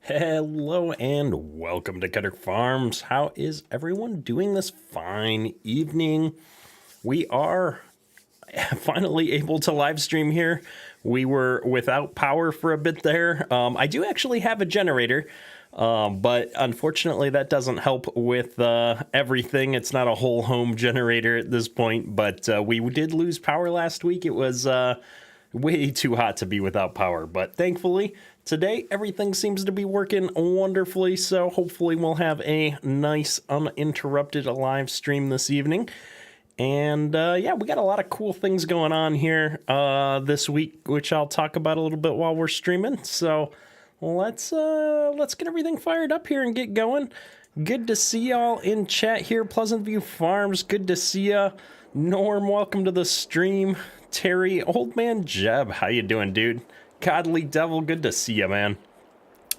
Hello and welcome to Cutter Farms. How is everyone doing this fine evening? We are finally able to live stream here. We were without power for a bit there. I do actually have a generator, but unfortunately that doesn't help with everything. It's not a whole home generator at this point, but we did lose power last week. It was way too hot to be without power, but thankfully today everything seems to be working wonderfully, so hopefully we'll have a nice uninterrupted live stream this evening. And yeah, we got a lot of cool things going on here this week, which I'll talk about a little bit while we're streaming. So let's get everything fired up here and get going. Good to see y'all in chat here, Pleasant View Farms. Good to see ya. Norm, welcome to the stream. Terry, Old Man Jeb, how you doing, dude? Godly Devil, good to see you, man.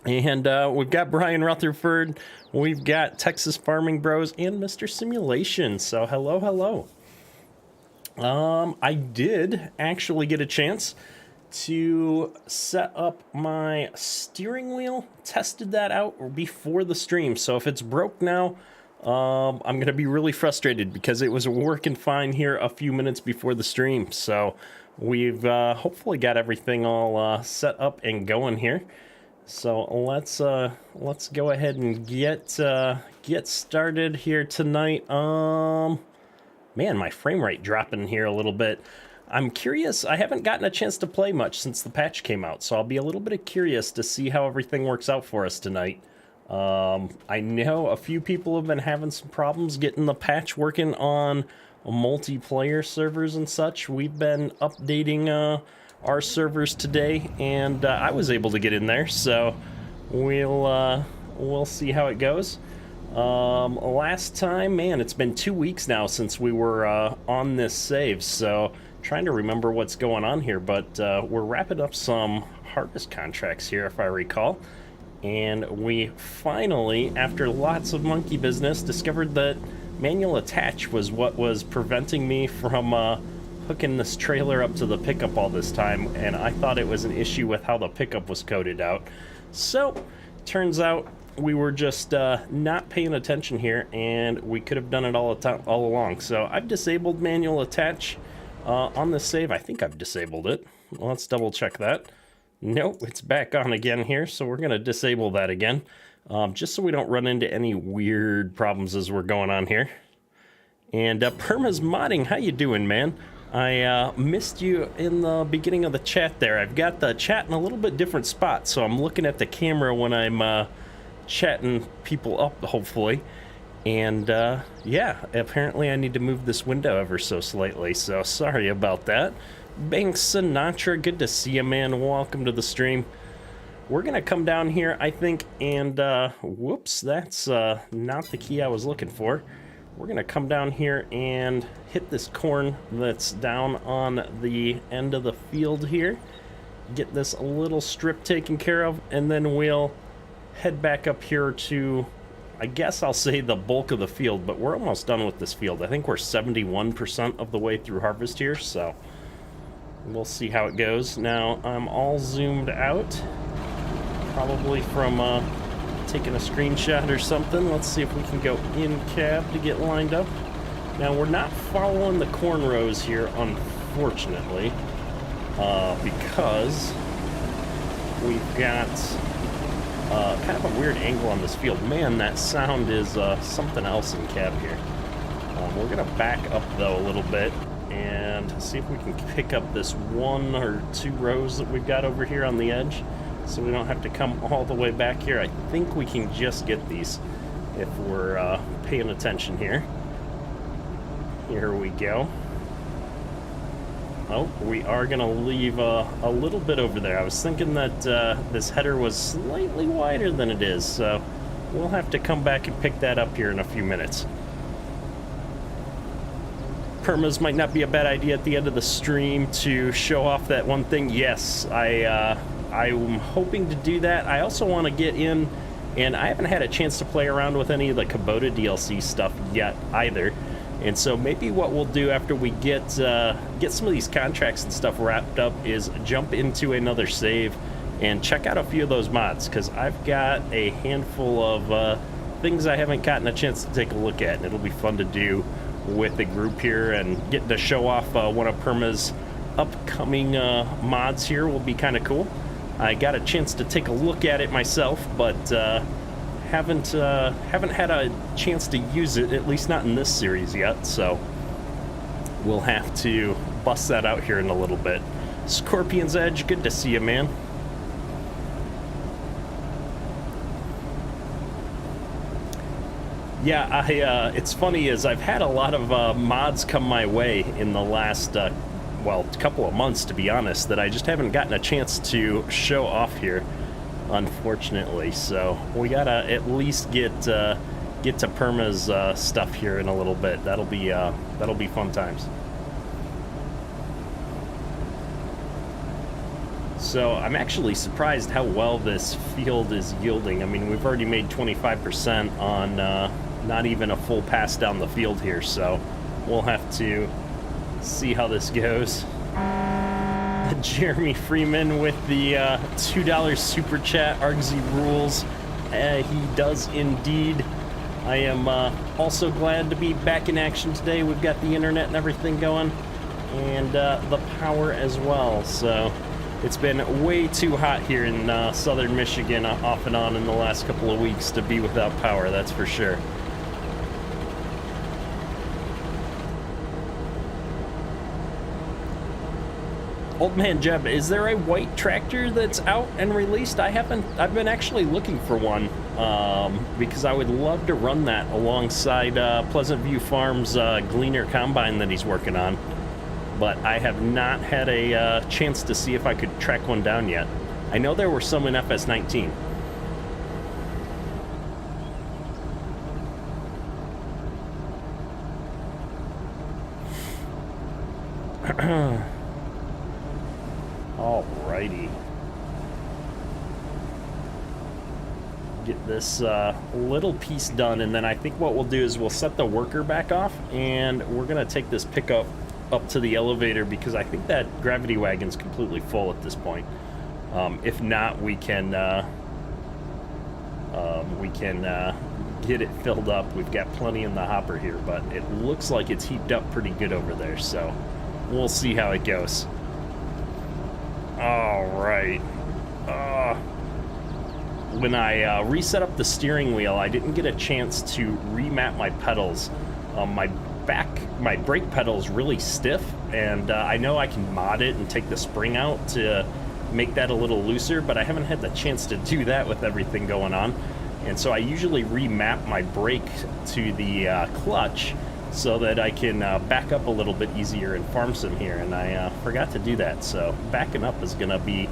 And we've got Brian Rutherford, we've got Texas Farming Bros, and Mr. Simulation. So hello. I did actually get a chance to set up my steering wheel, tested that out before the stream. So if it's broke now, I'm going to be really frustrated because it was working fine here a few minutes before the stream. So we've hopefully got everything all set up and going here. So let's go ahead and get started here tonight. Man, my frame rate dropping here a little bit. I'm curious. I haven't gotten a chance to play much since the patch came out, so I'll be a little bit curious to see how everything works out for us tonight. I know a few people have been having some problems getting the patch working on multiplayer servers and such. We've been updating our servers today, and I was able to get in there, so we'll see how it goes. Last time, man, it's been 2 weeks now since we were on this save, so trying to remember what's going on here, but we're wrapping up some harvest contracts here, if I recall. And we finally, after lots of monkey business, discovered that manual attach was what was preventing me from hooking this trailer up to the pickup all this time, and I thought it was an issue with how the pickup was coded out. So, turns out we were just not paying attention here, and we could have done it all along. So I've disabled manual attach on this save. I think I've disabled it. Let's double check that. Nope, it's back on again here, so we're going to disable that again, just so we don't run into any weird problems as we're going on here. And Perma's Modding, how you doing, man? I missed you in the beginning of the chat there. I've got the chat in a little bit different spot, so I'm looking at the camera when I'm chatting people up, hopefully. And yeah, apparently I need to move this window ever so slightly, so sorry about that. Banks Sinatra, good to see you, man. Welcome to the stream. We're gonna come down here, I think, and whoops, that's not the key I was looking for. We're gonna come down here and hit this corn that's down on the end of the field here, get this little strip taken care of, and then we'll head back up here to, I guess I'll say, the bulk of the field, but we're almost done with this field. I think we're 71% of the way through harvest here, so we'll see how it goes. Now, I'm all zoomed out, probably from taking a screenshot or something. Let's see if we can go in cab to get lined up. Now, we're not following the corn rows here, unfortunately, because we've got kind of a weird angle on this field. Man, that sound is something else in cab here. We're going to back up, though, a little bit and see if we can pick up this 1 or 2 rows that we've got over here on the edge, so we don't have to come all the way back here. I think we can just get these if we're paying attention here. Here we go. Oh, we are going to leave a little bit over there. I was thinking that this header was slightly wider than it is, so we'll have to come back and pick that up here in a few minutes. Permas might not be a bad idea at the end of the stream to show off that one thing. Yes, I'm hoping to do that. I also want to get in, and I haven't had a chance to play around with any of the Kubota DLC stuff yet either. And so maybe what we'll do after we get some of these contracts and stuff wrapped up is jump into another save and check out a few of those mods, because I've got a handful of things I haven't gotten a chance to take a look at, and it'll be fun to do with the group here, and getting to show off one of Perma's upcoming mods here will be kind of cool. I got a chance to take a look at it myself, but haven't had a chance to use it, at least not in this series yet, so we'll have to bust that out here in a little bit. Scorpion's Edge, good to see you, man. Yeah, it's funny is I've had a lot of mods come my way in the last, well, couple of months, to be honest, that I just haven't gotten a chance to show off here, unfortunately. So we gotta at least get to Perma's stuff here in a little bit. That'll be fun times. So I'm actually surprised how well this field is yielding. I mean, we've already made 25% on not even a full pass down the field here, so we'll have to see how this goes. Jeremy Freeman with the $2 super chat. Argsy rules. He does indeed. I am also glad to be back in action today. We've got the internet and everything going, and the power as well. So it's been way too hot here in southern Michigan, off and on in the last couple of weeks, to be without power, that's for sure. Old Man Jeb, is there a white tractor that's out and released? I've been actually looking for one, because I would love to run that alongside Pleasant View Farms Gleaner Combine that he's working on. But I have not had a chance to see if I could track one down yet. I know there were some in FS19. Alrighty. Get this little piece done, and then I think what we'll do is we'll set the worker back off, and we're gonna take this pickup up to the elevator, because I think that gravity wagon's completely full at this point. If not, we can get it filled up. We've got plenty in the hopper here, but it looks like it's heaped up pretty good over there, so we'll see how it goes. All right. When I reset up the steering wheel, I didn't get a chance to remap my pedals. My brake pedal is really stiff, and I know I can mod it and take the spring out to make that a little looser, but I haven't had the chance to do that with everything going on. And so I usually remap my brake to the clutch so that I can back up a little bit easier in farm sim here, and I forgot to do that, so backing up is gonna be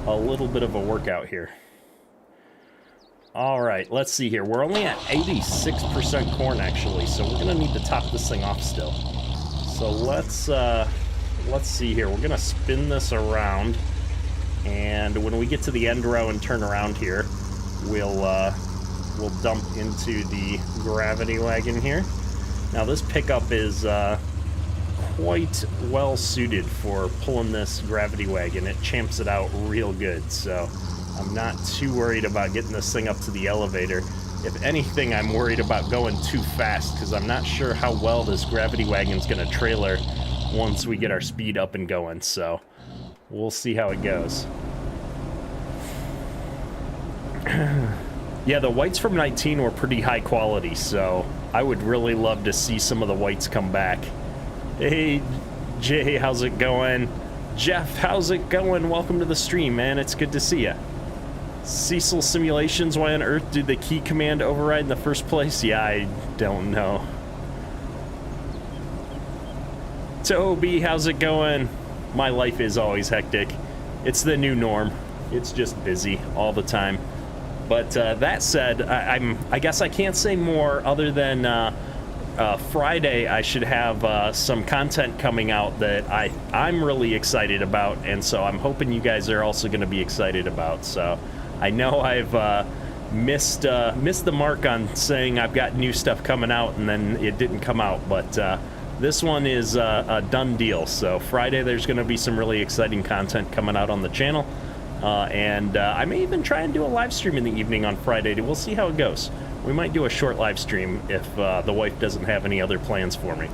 a little bit of a workout here. All right, let's see here. We're only at 86% corn, actually, so we're gonna need to top this thing off still. So let's see here. We're gonna spin this around, and when we get to the end row and turn around here, we'll dump into the gravity wagon here. Now this pickup is quite well suited for pulling this gravity wagon. It champs it out real good, so I'm not too worried about getting this thing up to the elevator. If anything, I'm worried about going too fast, because I'm not sure how well this gravity wagon's going to trailer once we get our speed up and going, so we'll see how it goes. Yeah, the whites from 19 were pretty high quality, so I would really love to see some of the whites come back. Hey, Jay, how's it going? Jeff, how's it going? Welcome to the stream, man. It's good to see you. Cecil Simulations, why on earth did the key command override in the first place? Yeah, I don't know. Toby, how's it going? My life is always hectic. It's the new norm. It's just busy all the time. But that said, I guess I can't say more other than Friday I should have some content coming out that I'm really excited about, and so I'm hoping you guys are also going to be excited about. So I know I've missed the mark on saying I've got new stuff coming out, and then it didn't come out, but this one is a done deal. So Friday there's going to be some really exciting content coming out on the channel. And I may even try and do a live stream in the evening on Friday. We'll see how it goes. We might do a short live stream if the wife doesn't have any other plans for me.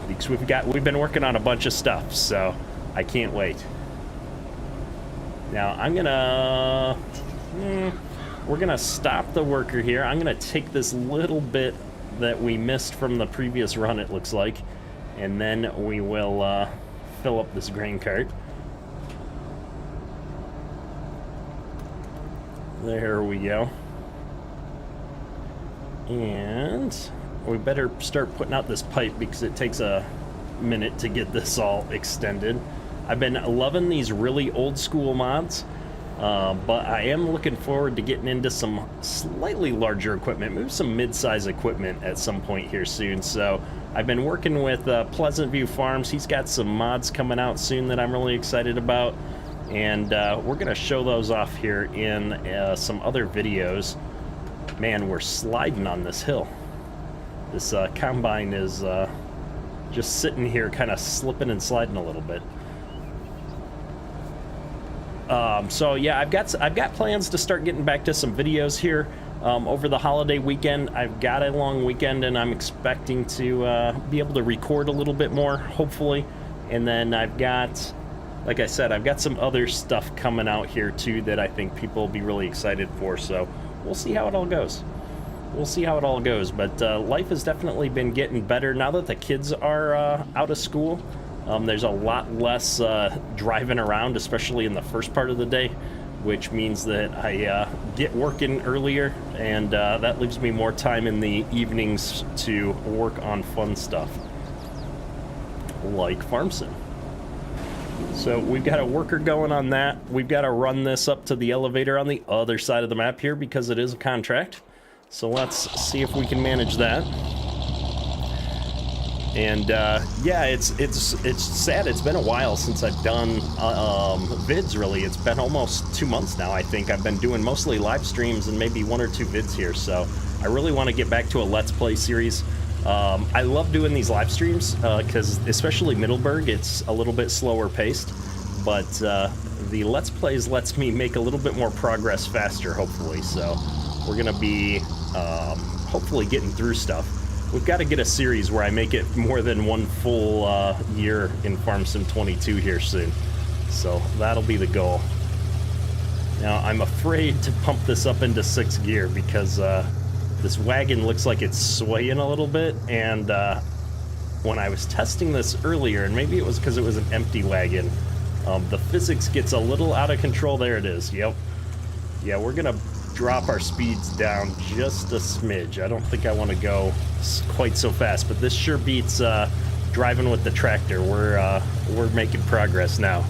Because we've been working on a bunch of stuff, so I can't wait. Now I'm gonna we're gonna stop the worker here. I'm gonna take this little bit that we missed from the previous run, it looks like, and then we will fill up this grain cart. There we go. And we better start putting out this pipe because it takes a minute to get this all extended. I've been loving these really old school mods, but I am looking forward to getting into some slightly larger equipment, maybe some mid-size equipment at some point here soon. So I've been working with Pleasant View Farms. He's got some mods coming out soon that I'm really excited about, and we're going to show those off here in some other videos. Man, we're sliding on this hill. This combine is just sitting here kind of slipping and sliding a little bit. So yeah, I've got plans to start getting back to some videos here over the holiday weekend. I've got a long weekend, and I'm expecting to be able to record a little bit more, hopefully. And then I've got, like I said, I've got some other stuff coming out here too that I think people will be really excited for. So we'll see how it all goes. We'll see how it all goes. But life has definitely been getting better now that the kids are out of school. There's a lot less driving around, especially in the first part of the day, which means that I get working earlier, and that leaves me more time in the evenings to work on fun stuff, like farm sim. So we've got a worker going on that. We've got to run this up to the elevator on the other side of the map here because it is a contract. So let's see if we can manage that. And yeah, it's sad. It's been a while since I've done vids, really. It's been almost 2 months now, I think. I've been doing mostly live streams and maybe 1 or 2 vids here. So I really want to get back to a Let's Play series. I love doing these live streams because especially Middleburgh, it's a little bit slower paced. But the Let's Plays lets me make a little bit more progress faster, hopefully. So we're going to be hopefully getting through stuff. We've got to get a series where I make it more than 1 full year in Farm Sim 22 here soon. So that'll be the goal. Now, I'm afraid to pump this up into 6th gear because this wagon looks like it's swaying a little bit. And when I was testing this earlier, and maybe it was because it was an empty wagon, the physics gets a little out of control. There it is. Yep. Yeah, we're going to drop our speeds down just a smidge. I don't think I want to go quite so fast, but this sure beats driving with the tractor. We're making progress now.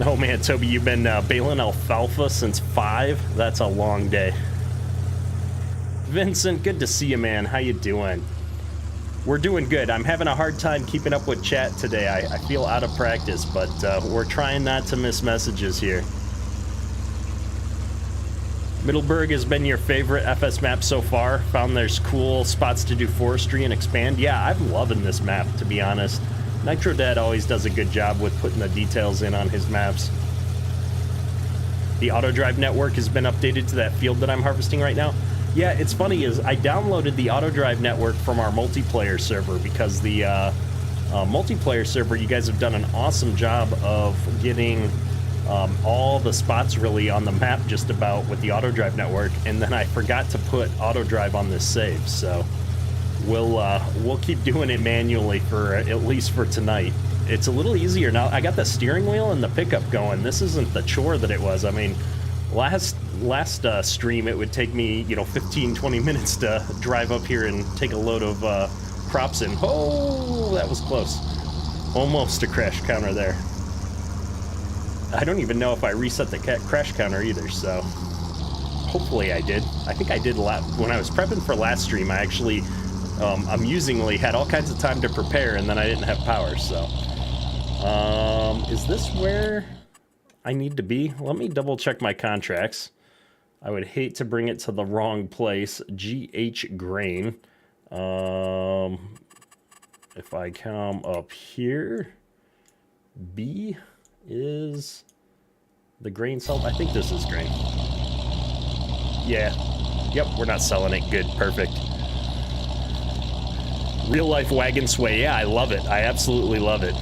Oh man, Toby, you've been baling alfalfa since 5? That's a long day. Vincent, good to see you, man. How you doing? We're doing good. I'm having a hard time keeping up with chat today. I feel out of practice, but we're trying not to miss messages here. Middleburgh has been your favorite FS map so far? Found there's cool spots to do forestry and expand? Yeah, I'm loving this map, to be honest. Nitrodad always does a good job with putting the details in on his maps. The auto drive network has been updated to that field that I'm harvesting right now. Yeah, it's funny is I downloaded the auto drive network from our multiplayer server because the multiplayer server, you guys have done an awesome job of getting all the spots really on the map just about with the auto drive network, and then I forgot to put auto drive on this save, so we'll keep doing it manually for at least for tonight. It's a little easier now. I got the steering wheel and the pickup going. This isn't the chore that it was. I mean, last stream it would take me 15-20 minutes to drive up here and take a load of crops in. Oh, that was close. Almost a crash counter there. I don't even know if I reset the crash counter either, so hopefully I did. I think I did when I was prepping for last stream. I actually amusingly had all kinds of time to prepare, and then I didn't have power. So is this where I need to be? Let me double check my contracts. I would hate to bring it to the wrong place. GH grain. If I come up here, B is the grain salt. I think this is grain. Yeah. Yep, we're not selling it. Good, perfect. Real life wagon sway. Yeah, I love it. I absolutely love it.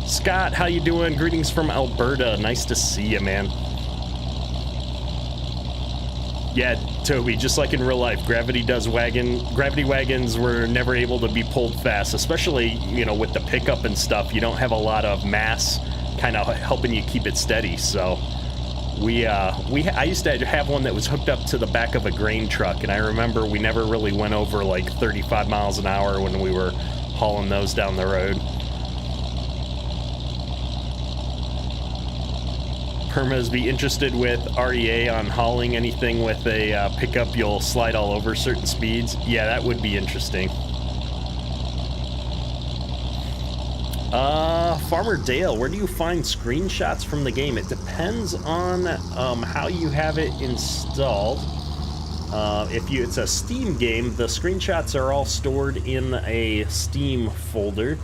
Scott, how you doing? Greetings from Alberta. Nice to see you, man. Yeah, Toby, just like in real life, gravity wagons were never able to be pulled fast, especially, you know, with the pickup and stuff. You don't have a lot of mass kind of helping you keep it steady. So I used to have one that was hooked up to the back of a grain truck, and I remember we never really went over like 35 miles an hour when we were hauling those down the road. Permas, be interested with REA on hauling anything with a pickup. You'll slide all over certain speeds. Yeah, that would be interesting. Farmer Dale, where do you find screenshots from the game? It depends on how you have it installed. If it's a Steam game, the screenshots are all stored in a Steam folder.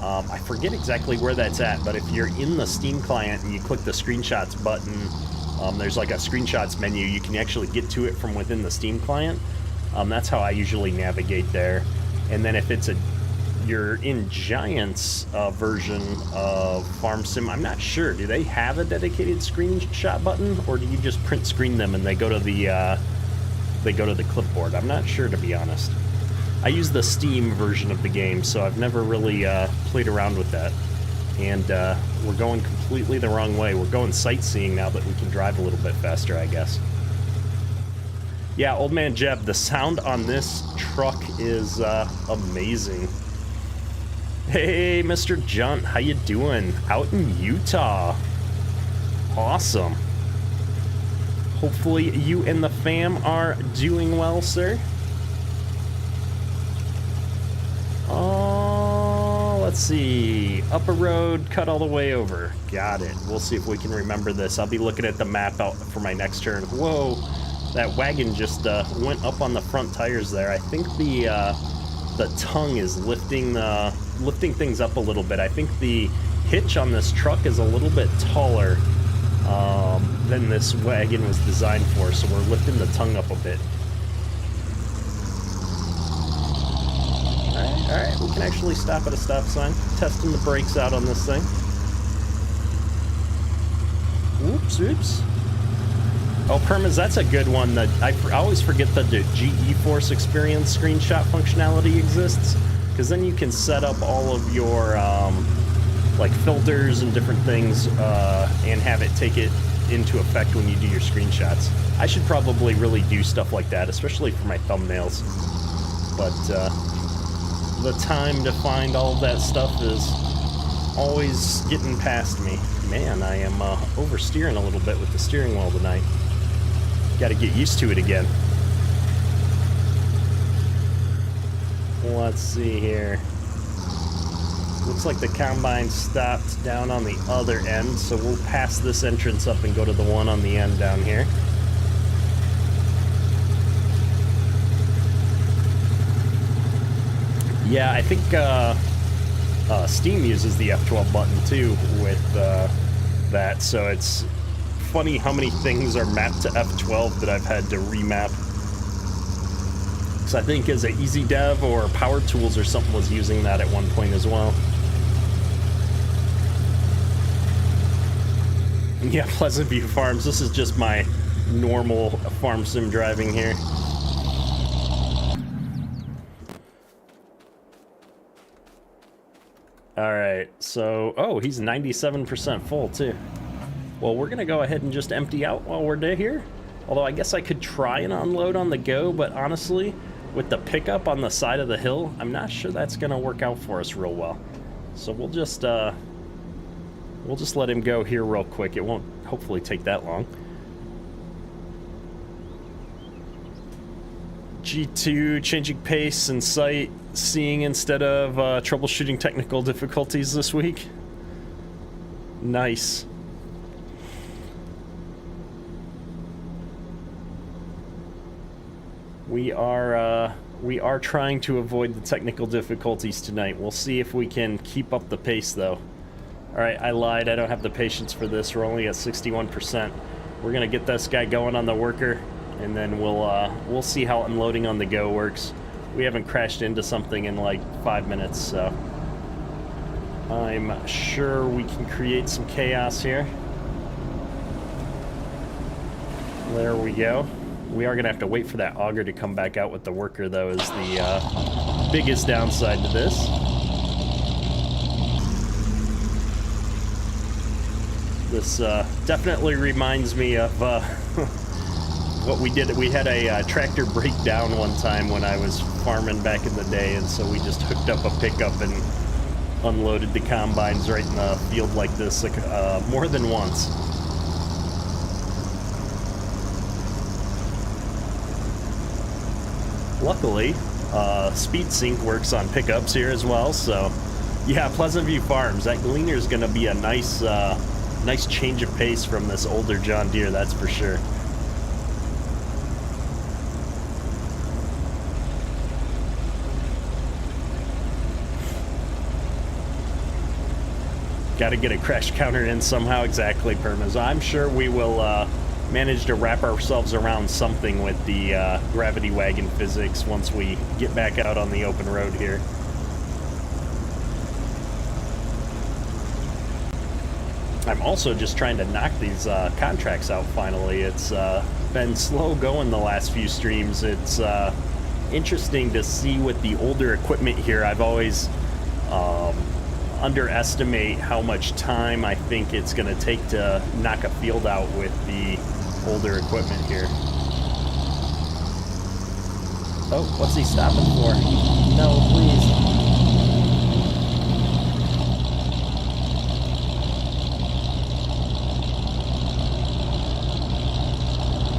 I forget exactly where that's at, but if you're in the Steam client and you click the screenshots button, there's like a screenshots menu. You can actually get to it from within the Steam client. That's how I usually navigate there. And then if you're in Giant's version of Farm Sim, I'm not sure. Do they have a dedicated screenshot button, or do you just print screen them and they go to the clipboard? I'm not sure, to be honest. I use the Steam version of the game, so I've never really played around with that. And we're going completely the wrong way. We're going sightseeing now that we can drive a little bit faster, I guess. Yeah, Old Man Jeb, the sound on this truck is amazing. Hey, Mr. Junt, how you doing? Out in Utah. Awesome. Hopefully you and the fam are doing well, sir. Oh, let's see. Up a road, cut all the way over. Got it. We'll see if we can remember this. I'll be looking at the map out for my next turn. Whoa, that wagon just went up on the front tires there. I think the tongue is lifting things up a little bit. I think the hitch on this truck is a little bit taller than this wagon was designed for, so we're lifting the tongue up a bit. Alright, we can actually stop at a stop sign. Testing the brakes out on this thing. Oops. Oh, Permas, that's a good one. That I always forget that the GE Force Experience screenshot functionality exists, because then you can set up all of your like filters and different things and have it take it into effect when you do your screenshots. I should probably really do stuff like that, especially for my thumbnails. But the time to find all of that stuff is always getting past me. Man, I am oversteering a little bit with the steering wheel tonight. Got to get used to it again. Let's see here. Looks like the combine stopped down on the other end, so we'll pass this entrance up and go to the one on the end down here. Yeah, I think Steam uses the F12 button too with that, so it's funny how many things are mapped to F12 that I've had to remap. So I think as a Easy Dev or Power Tools or something was using that at one point as well. Yeah, Pleasant View Farms. This is just my normal farm sim driving here. Alright, so, oh, he's 97% full too. Well, we're gonna go ahead and just empty out while we're here. Although I guess I could try and unload on the go, but honestly, with the pickup on the side of the hill, I'm not sure that's gonna work out for us real well. So we'll just let him go here real quick. It won't hopefully take that long. G2, changing pace and sight seeing instead of troubleshooting technical difficulties this week. Nice. We are We are trying to avoid the technical difficulties tonight. We'll see if we can keep up the pace, though. Alright, I lied. I don't have the patience for this. We're only at 61%. We're going to get this guy going on the worker, and then we'll see how unloading on the go works. We haven't crashed into something in like 5 minutes, so I'm sure we can create some chaos here. There we go. We are going to have to wait for that auger to come back out with the worker, though, is the biggest downside to this. This definitely reminds me of what we did. We had a tractor breakdown one time when I was farming back in the day, and so we just hooked up a pickup and unloaded the combines right in the field like this more than once. Luckily, Speed Sync works on pickups here as well, so yeah, Pleasant View Farms. That Gleaner is going to be a nice change of pace from this older John Deere, that's for sure. Got to get a crash counter in somehow, exactly, Permas. I'm sure we will manage to wrap ourselves around something with the gravity wagon physics once we get back out on the open road here. I'm also just trying to knock these contracts out finally. It's been slow going the last few streams. It's interesting to see with the older equipment here. I've always underestimate how much time I think it's going to take to knock a field out with the older equipment here. Oh, what's he stopping for? No, please.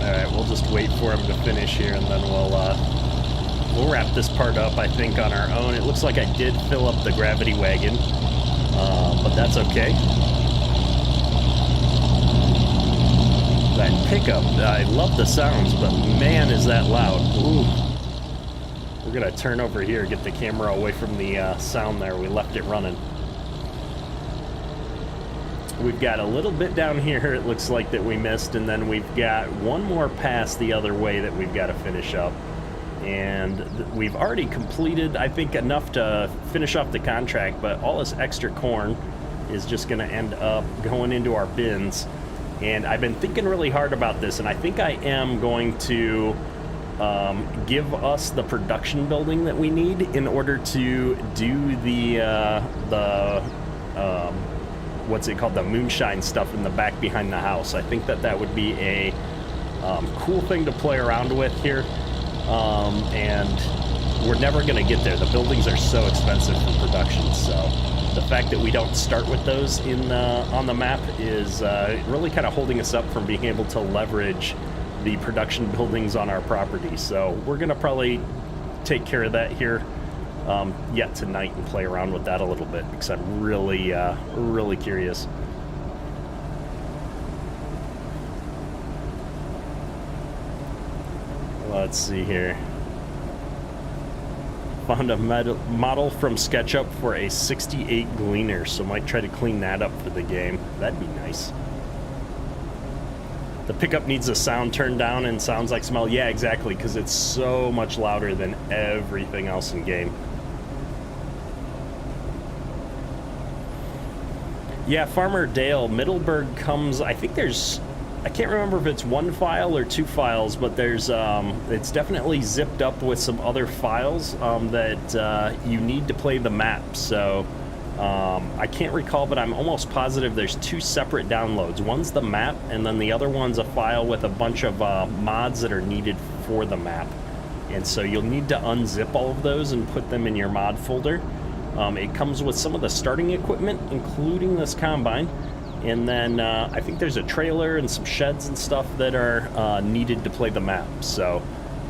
Alright, we'll just wait for him to finish here, and then we'll wrap this part up, I think, on our own. It looks like I did fill up the gravity wagon, but that's okay. That pickup, I love the sounds, but man, is that loud. Ooh. We're gonna turn over here, get the camera away from the sound there. We left it running. We've got a little bit down here, it looks like, that we missed, and then we've got one more pass the other way that we've got to finish up. And we've already completed, I think, enough to finish off the contract, but all this extra corn is just going to end up going into our bins. And I've been thinking really hard about this, and I think I am going to give us the production building that we need in order to do the what's it called, the moonshine stuff in the back behind the house. I think that would be a cool thing to play around with here. And we're never going to get there. The buildings are so expensive for production, so the fact that we don't start with those on the map is really kind of holding us up from being able to leverage the production buildings on our property. So we're going to probably take care of that here yet tonight and play around with that a little bit, because I'm really, really curious. Let's see here. Found a model from SketchUp for a 68 Gleaner, so might try to clean that up for the game. That'd be nice. The pickup needs the sound turned down and sounds like smell. Yeah, exactly, because it's so much louder than everything else in game. Yeah, Farmer Dale, Middleburgh comes, I think there's, I can't remember if it's one file or two files, but there's, it's definitely zipped up with some other files that you need to play the map. So I can't recall, but I'm almost positive there's two separate downloads. One's the map, and then the other one's a file with a bunch of mods that are needed for the map. And so you'll need to unzip all of those and put them in your mod folder. It comes with some of the starting equipment, including this combine. And then I think there's a trailer and some sheds and stuff that are needed to play the map. So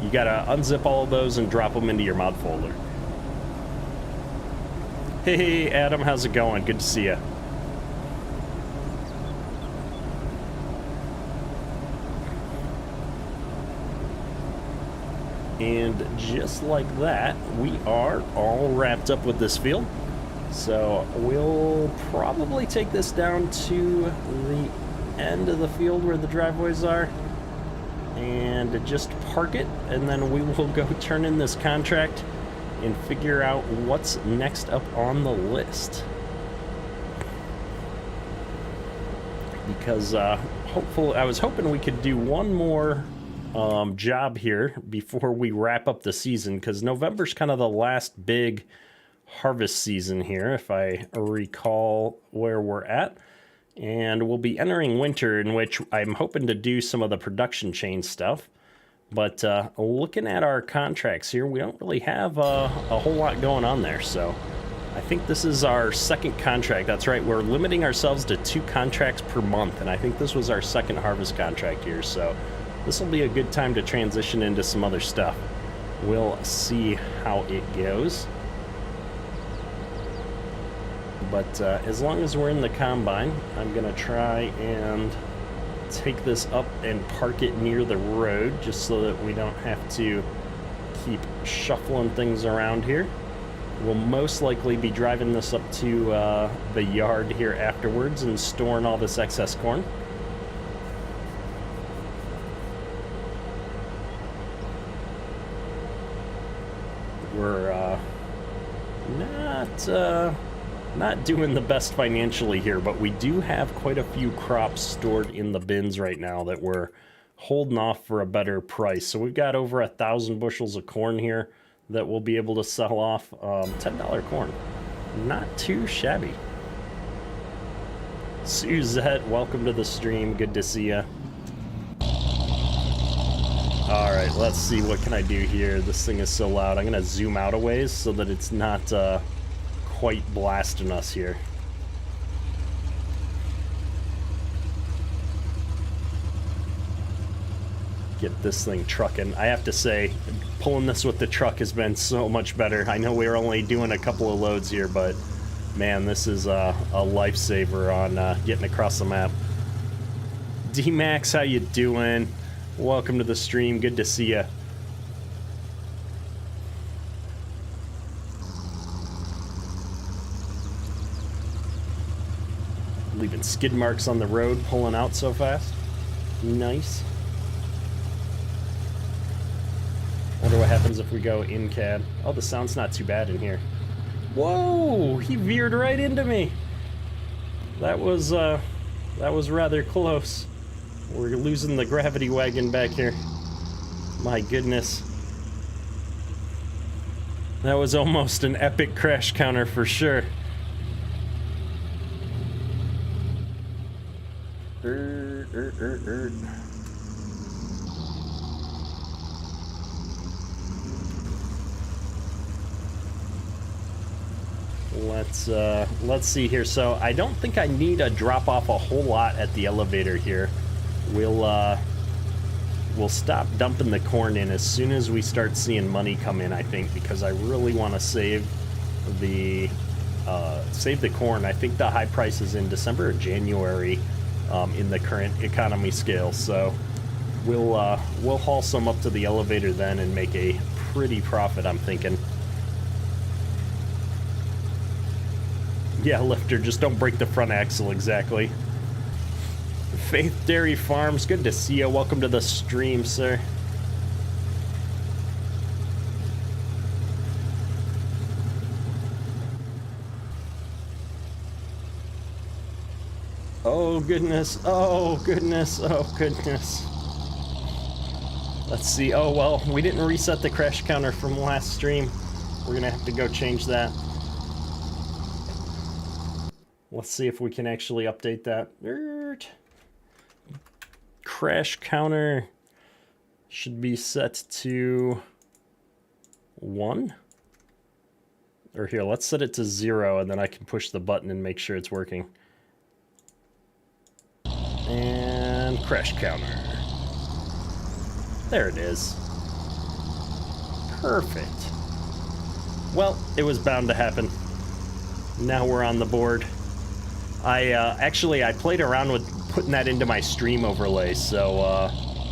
you gotta unzip all of those and drop them into your mod folder. Hey Adam, how's it going? Good to see you. And just like that, we are all wrapped up with this field. So we'll probably take this down to the end of the field where the driveways are and just park it, and then we will go turn in this contract and figure out what's next up on the list. Because I was hoping we could do one more job here before we wrap up the season, because November's kind of the last big harvest season here, if I recall where we're at. And we'll be entering winter, in which I'm hoping to do some of the production chain stuff. But looking at our contracts here, we don't really have a whole lot going on there. So I think this is our second contract. That's right, we're limiting ourselves to 2 contracts per month. And I think this was our second harvest contract here. So this will be a good time to transition into some other stuff. We'll see how it goes. But as long as we're in the combine, I'm going to try and take this up and park it near the road, just so that we don't have to keep shuffling things around here. We'll most likely be driving this up to the yard here afterwards and storing all this excess corn. We're not doing the best financially here, but we do have quite a few crops stored in the bins right now that we're holding off for a better price. So we've got over 1,000 bushels of corn here that we'll be able to sell off. $10 corn, not too shabby. Suzette, welcome to the stream, good to see ya. All right, let's see, what can I do here? This thing is so loud. I'm gonna zoom out a ways so that it's not quite blasting us here. Get this thing trucking. I have to say, pulling this with the truck has been so much better. I know we're only doing a couple of loads here, but man, this is a lifesaver on getting across the map. D-Max, how you doing? Welcome to the stream, good to see ya. Leaving skid marks on the road, pulling out so fast. Nice. Wonder what happens if we go in cab. Oh, the sound's not too bad in here. Whoa! He veered right into me. That was rather close. We're losing the gravity wagon back here. My goodness. That was almost an epic crash counter for sure. Let's see here. So I don't think I need to drop off a whole lot at the elevator here. We'll stop dumping the corn in as soon as we start seeing money come in, I think, because I really want to save the corn. I think the high price is in December or January in the current economy scale, so we'll haul some up to the elevator then and make a pretty profit, I'm thinking. Yeah, Lifter, just don't break the front axle, exactly. Faith Dairy Farms, good to see you. Welcome to the stream, sir. Oh goodness, oh goodness, oh goodness. Let's see, oh well, we didn't reset the crash counter from last stream. We're gonna have to go change that. Let's see if we can actually update that. Crash counter should be set to 1. Or here, let's set it to 0, and then I can push the button and make sure it's working. And crash counter. There it is. Perfect. Well, it was bound to happen. Now we're on the board. I played around with putting that into my stream overlay, so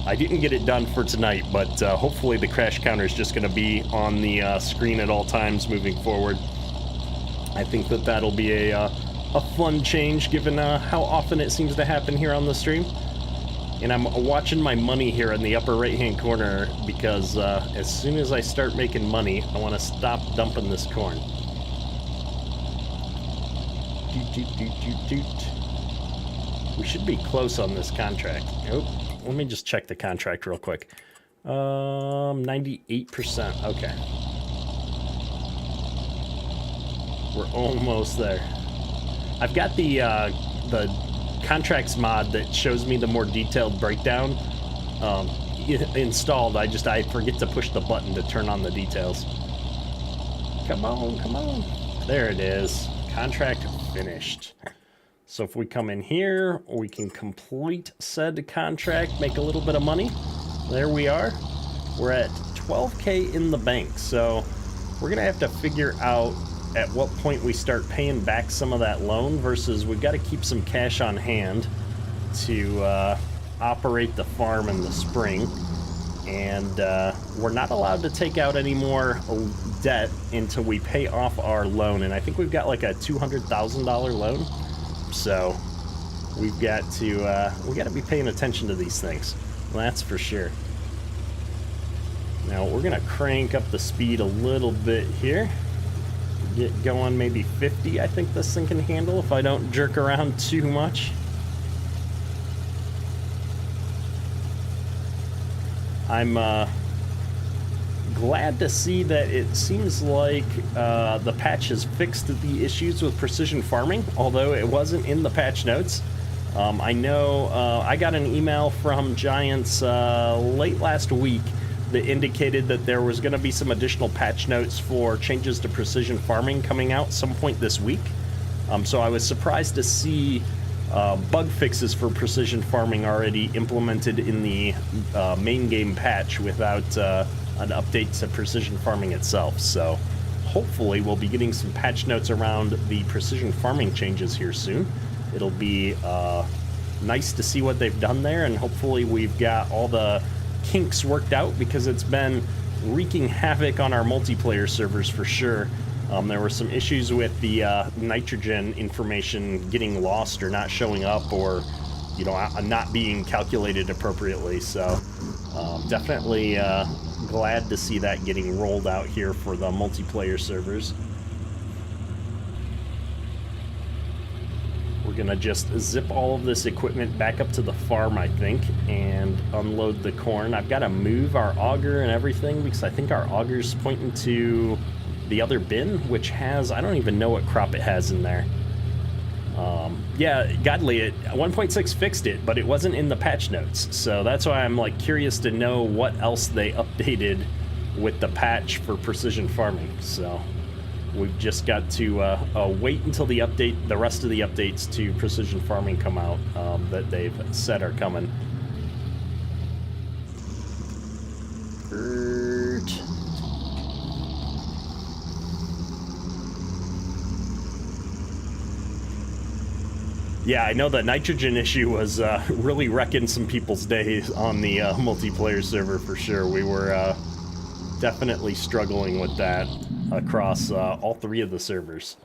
I didn't get it done for tonight, but hopefully the crash counter is just going to be on the screen at all times moving forward. I think that that'll be a fun change given how often it seems to happen here on the stream. And I'm watching my money here in the upper right-hand corner because as soon as I start making money, I want to stop dumping this corn. We should be close on this contract. Oh. Let me just check the contract real quick. 98%. Okay. We're almost there. I've got the contracts mod that shows me the more detailed breakdown installed. I forget to push the button to turn on the details. Come on, come on. There it is. Contract finished. So if we come in here, we can complete said contract, make a little bit of money. There we are. We're at 12K in the bank. So we're going to have to figure out at what point we start paying back some of that loan versus we've got to keep some cash on hand to operate the farm in the spring. And we're not allowed to take out any more debt until we pay off our loan. And I think we've got like a $200,000 loan. So we've got to be paying attention to these things. That's for sure. Now we're gonna crank up the speed a little bit here. Get going maybe 50. I think this thing can handle if I don't jerk around too much. I'm glad to see that it seems like the patch has fixed the issues with precision farming, although it wasn't in the patch notes. I know I got an email from Giants late last week that indicated that there was going to be some additional patch notes for changes to precision farming coming out some point this week. So I was surprised to see bug fixes for precision farming already implemented in the main game patch without an update to precision farming itself. So hopefully we'll be getting some patch notes around the precision farming changes here soon. It'll be nice to see what they've done there, and hopefully we've got all the kinks worked out because it's been wreaking havoc on our multiplayer servers for sure. There were some issues with the nitrogen information getting lost or not showing up, or not being calculated appropriately. So definitely glad to see that getting rolled out here for the multiplayer servers. We're gonna just zip all of this equipment back up to the farm, I think, and unload the corn. I've got to move our auger and everything because I think our auger's pointing to the other bin, which has, I don't even know what crop it has in there. Yeah, Godly, 1.6 fixed it, but it wasn't in the patch notes. So that's why I'm like curious to know what else they updated with the patch for precision farming. So we've just got to wait until the rest of the updates to precision farming come out that they've said are coming. Yeah, I know the nitrogen issue was really wrecking some people's days on the multiplayer server for sure. We were definitely struggling with that across all three of the servers.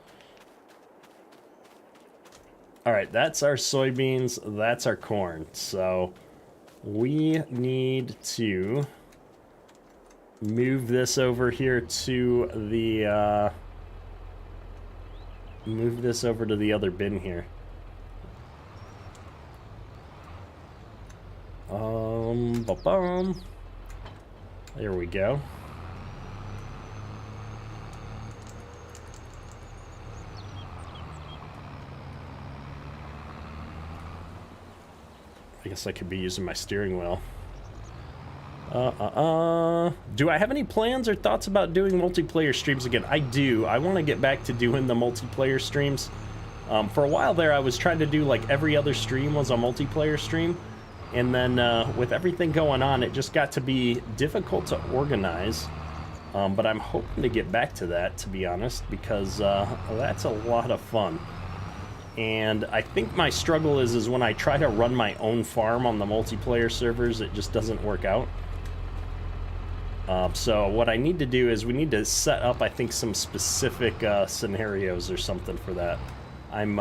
All right, that's our soybeans, that's our corn. So we need to move this over here to the other bin here. There we go. I guess I could be using my steering wheel. Do I have any plans or thoughts about doing multiplayer streams again? I do. I want to get back to doing the multiplayer streams. For a while there, I was trying to do like every other stream was a multiplayer stream. And then with everything going on, it just got to be difficult to organize. But I'm hoping to get back to that, to be honest, because that's a lot of fun. and I think my struggle is when I try to run my own farm on the multiplayer servers, it just doesn't work out. So what I need to do is we need to set up, I think, some specific scenarios or something for that. I'm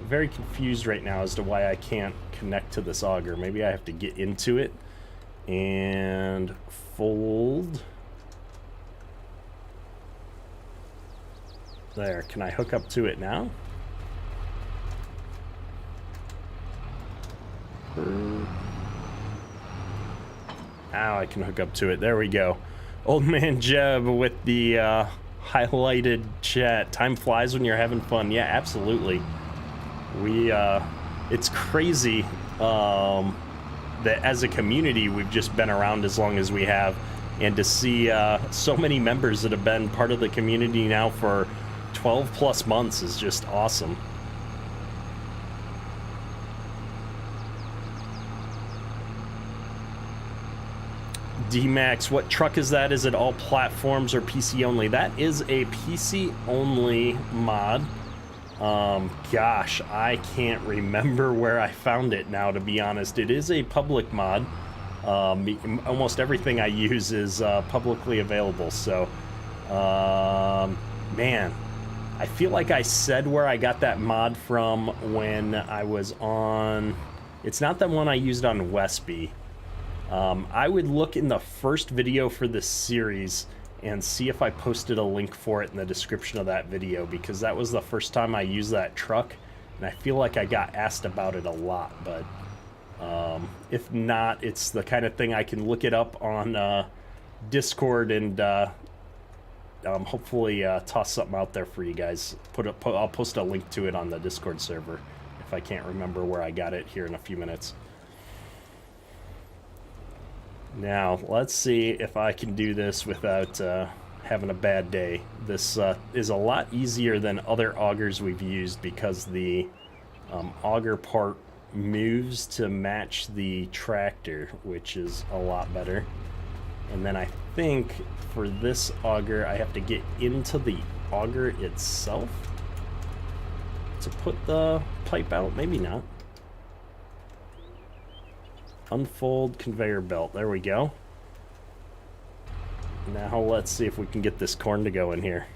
very confused right now as to why I can't connect to this auger. Maybe I have to get into it and fold. There, can I hook up to it now? Now I can hook up to it. There we go. Old man Jeb with the highlighted chat. Time flies when you're having fun. Yeah, absolutely. It's crazy that as a community we've just been around as long as we have, and to see so many members that have been part of the community now for 12 plus months is just awesome. D-Max, what truck is that? Is it all platforms or PC only? That is a PC only mod. Gosh, I can't remember where I found it now, to be honest. It is a public mod. Almost everything I use is publicly available, so man, I feel like I said where I got that mod from when I was on... It's not the one I used on Westby. I would look in the first video for this series and see if I posted a link for it in the description of that video, because that was the first time I used that truck, and I feel like I got asked about it a lot, but if not, it's the kind of thing I can look it up on Discord and hopefully toss something out there for you guys. I'll post a link to it on the Discord server if I can't remember where I got it here in a few minutes. Now, let's see if I can do this without having a bad day. This is a lot easier than other augers we've used because the auger part moves to match the tractor, which is a lot better. And then I think for this auger, I have to get into the auger itself to put the pipe out. Maybe not. Unfold conveyor belt. There we go. Now let's see if we can get this corn to go in here.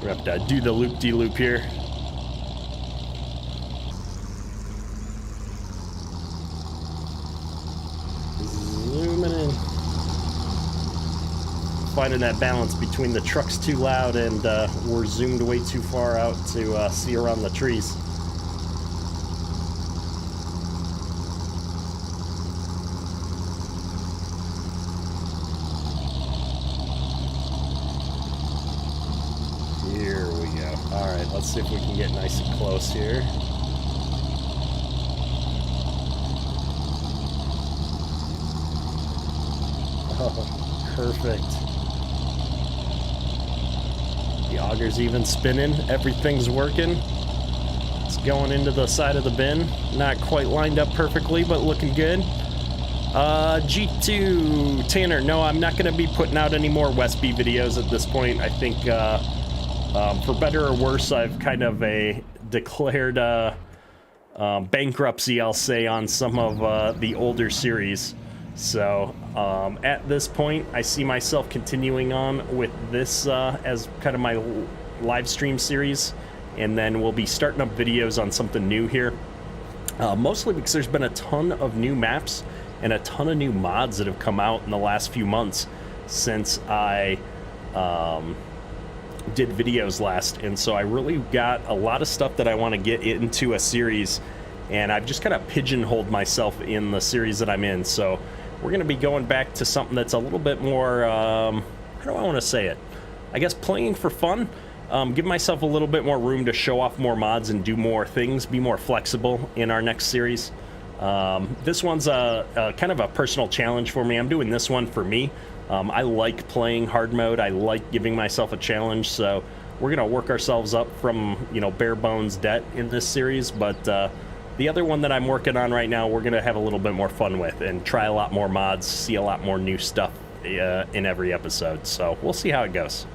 We have to do the loop-de-loop here. Zooming in. Finding that balance between the truck's too loud and we're zoomed way too far out to see around the trees. Let's see if we can get nice and close here. Oh, perfect. The auger's even spinning. Everything's working. It's going into the side of the bin. Not quite lined up perfectly, but looking good. G2 Tanner, no, I'm not going to be putting out any more Westby videos at this point. I think for better or worse, I've kind of declared bankruptcy, I'll say, on some of the older series. So at this point, I see myself continuing on with this as kind of my live stream series, and then we'll be starting up videos on something new here. Mostly because there's been a ton of new maps and a ton of new mods that have come out in the last few months since I did videos last, and so I really got a lot of stuff that I want to get into a series, and I've just kind of pigeonholed myself in the series that I'm in. So we're going to be going back to something that's a little bit more, how do I want to say it? I guess playing for fun. Give myself a little bit more room to show off more mods and do more things, be more flexible in our next series. This one's a kind of a personal challenge for me. I'm doing this one for me. I like playing hard mode. I like giving myself a challenge, so we're going to work ourselves up from, you know, bare bones debt in this series, but the other one that I'm working on right now, we're going to have a little bit more fun with and try a lot more mods, see a lot more new stuff in every episode, so we'll see how it goes.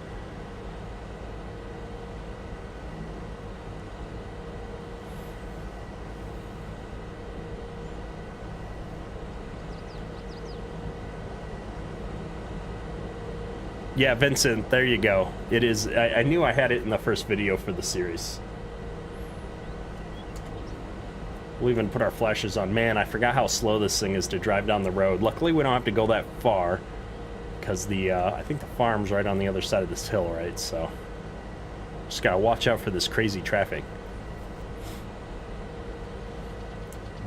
Yeah, Vincent, there you go. It is. I knew I had it in the first video for the series. We'll even put our flashes on. Man, I forgot how slow this thing is to drive down the road. Luckily, we don't have to go that far, because I think the farm's right on the other side of this hill, right? So, just gotta watch out for this crazy traffic.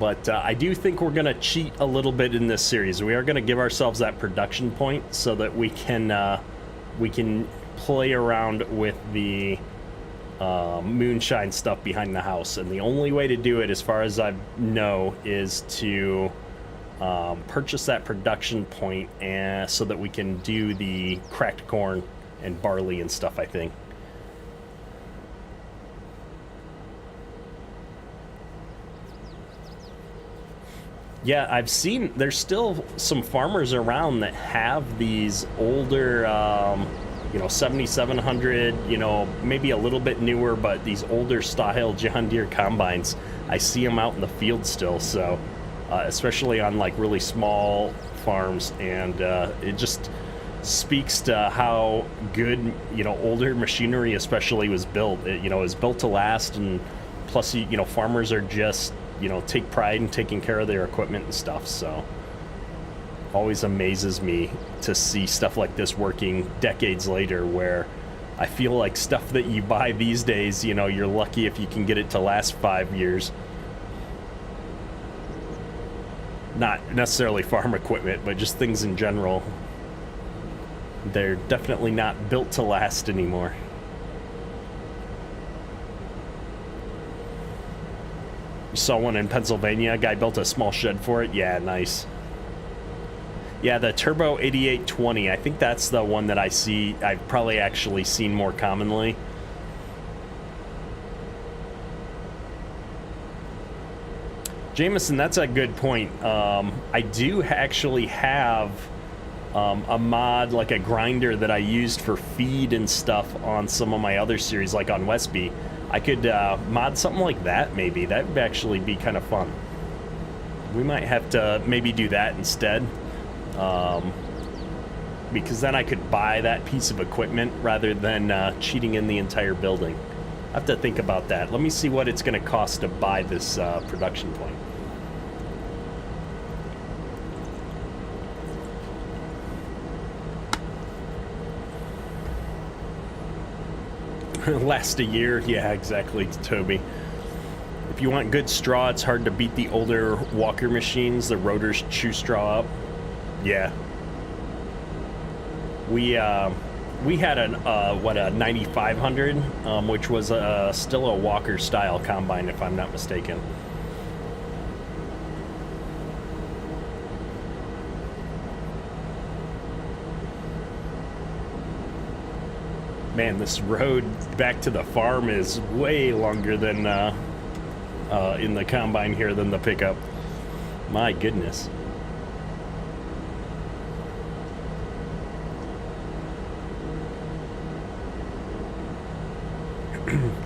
But I do think we're gonna cheat a little bit in this series. We are gonna give ourselves that production point so that we can play around with the moonshine stuff behind the house. And the only way to do it, as far as I know, is to purchase that production point, and so that we can do the cracked corn and barley and stuff, I think. Yeah, I've seen there's still some farmers around that have these older, 7700, maybe a little bit newer, but these older style John Deere combines. I see them out in the field still, so especially on like really small farms, and it just speaks to how good, older machinery especially was built. It was built to last, and plus, farmers are just, take pride in taking care of their equipment and stuff. So always amazes me to see stuff like this working decades later, where I feel like stuff that you buy these days, you're lucky if you can get it to last 5 years. Not necessarily farm equipment, but just things in general. They're definitely not built to last anymore. Saw one in Pennsylvania. A guy built a small shed for it. Yeah, nice. Yeah, the Turbo 8820. I think that's the one that I've probably actually seen more commonly. Jameson, that's a good point. I do actually have a mod, like a grinder that I used for feed and stuff on some of my other series, like on Westby. I could mod something like that, maybe. That would actually be kind of fun. We might have to maybe do that instead. Because then I could buy that piece of equipment rather than cheating in the entire building. I have to think about that. Let me see what it's going to cost to buy this production point. Last a year. Yeah, exactly, Toby. If you want good straw, it's hard to beat the older walker machines. The rotors chew straw up. Yeah. We had a 9500, which was still a walker style combine, if I'm not mistaken. Man, this road back to the farm is way longer than in the combine here than the pickup. My goodness.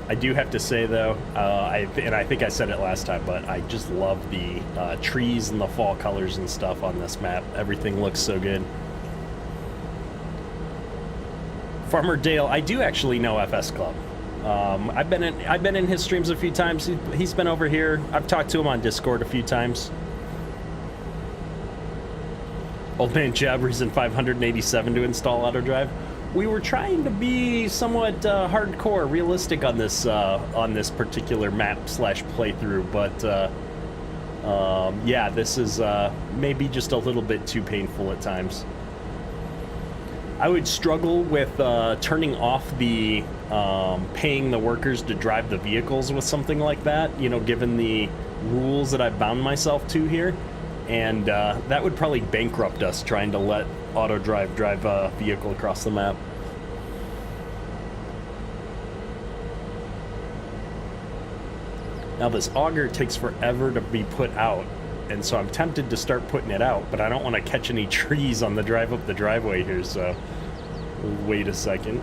I do have to say, though, I think I said it last time, but I just love the trees and the fall colors and stuff on this map. Everything looks so good. Farmer Dale, I do actually know FS Club. I've been in his streams a few times. He's been over here. I've talked to him on Discord a few times. Old Man Jabber's in 587 to install AutoDrive. We were trying to be somewhat hardcore, realistic on this particular map / playthrough, but yeah, this is maybe just a little bit too painful at times. I would struggle with turning off the paying the workers to drive the vehicles with something like that, given the rules that I've bound myself to here. And that would probably bankrupt us, trying to let AutoDrive drive a vehicle across the map. Now this auger takes forever to be put out, and so I'm tempted to start putting it out, but I don't want to catch any trees on the drive up the driveway here, so wait a second.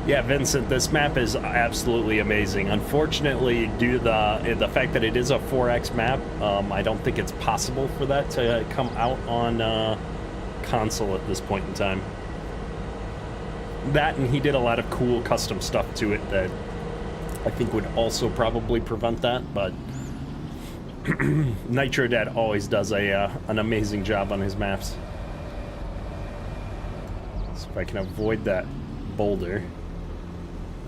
Yeah, Vincent, this map is absolutely amazing. Unfortunately, due to the fact that it is a 4X map, I don't think it's possible for that to come out on console at this point in time. That, and he did a lot of cool custom stuff to it that I think would also probably prevent that, but Nitrodad always does an amazing job on his maps. So if I can avoid that boulder.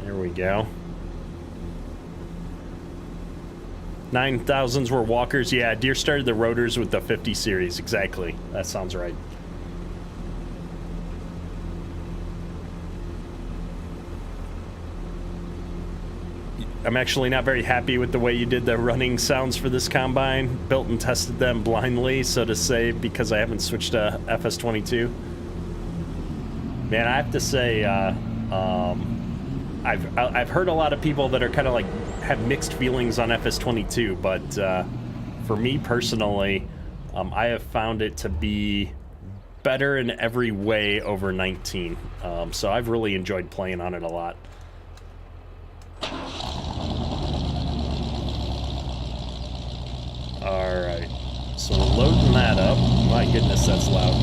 There we go. 9,000s were walkers. Yeah, Deere started the rotors with the 50 series. Exactly. That sounds right. I'm actually not very happy with the way you did the running sounds for this combine. Built and tested them blindly, so to say, because I haven't switched to FS22. Man, I have to say, I've heard a lot of people that are kind of like have mixed feelings on FS22, but for me personally, I have found it to be better in every way over 19. So I've really enjoyed playing on it a lot. All right, so loading that up. My goodness, that's loud.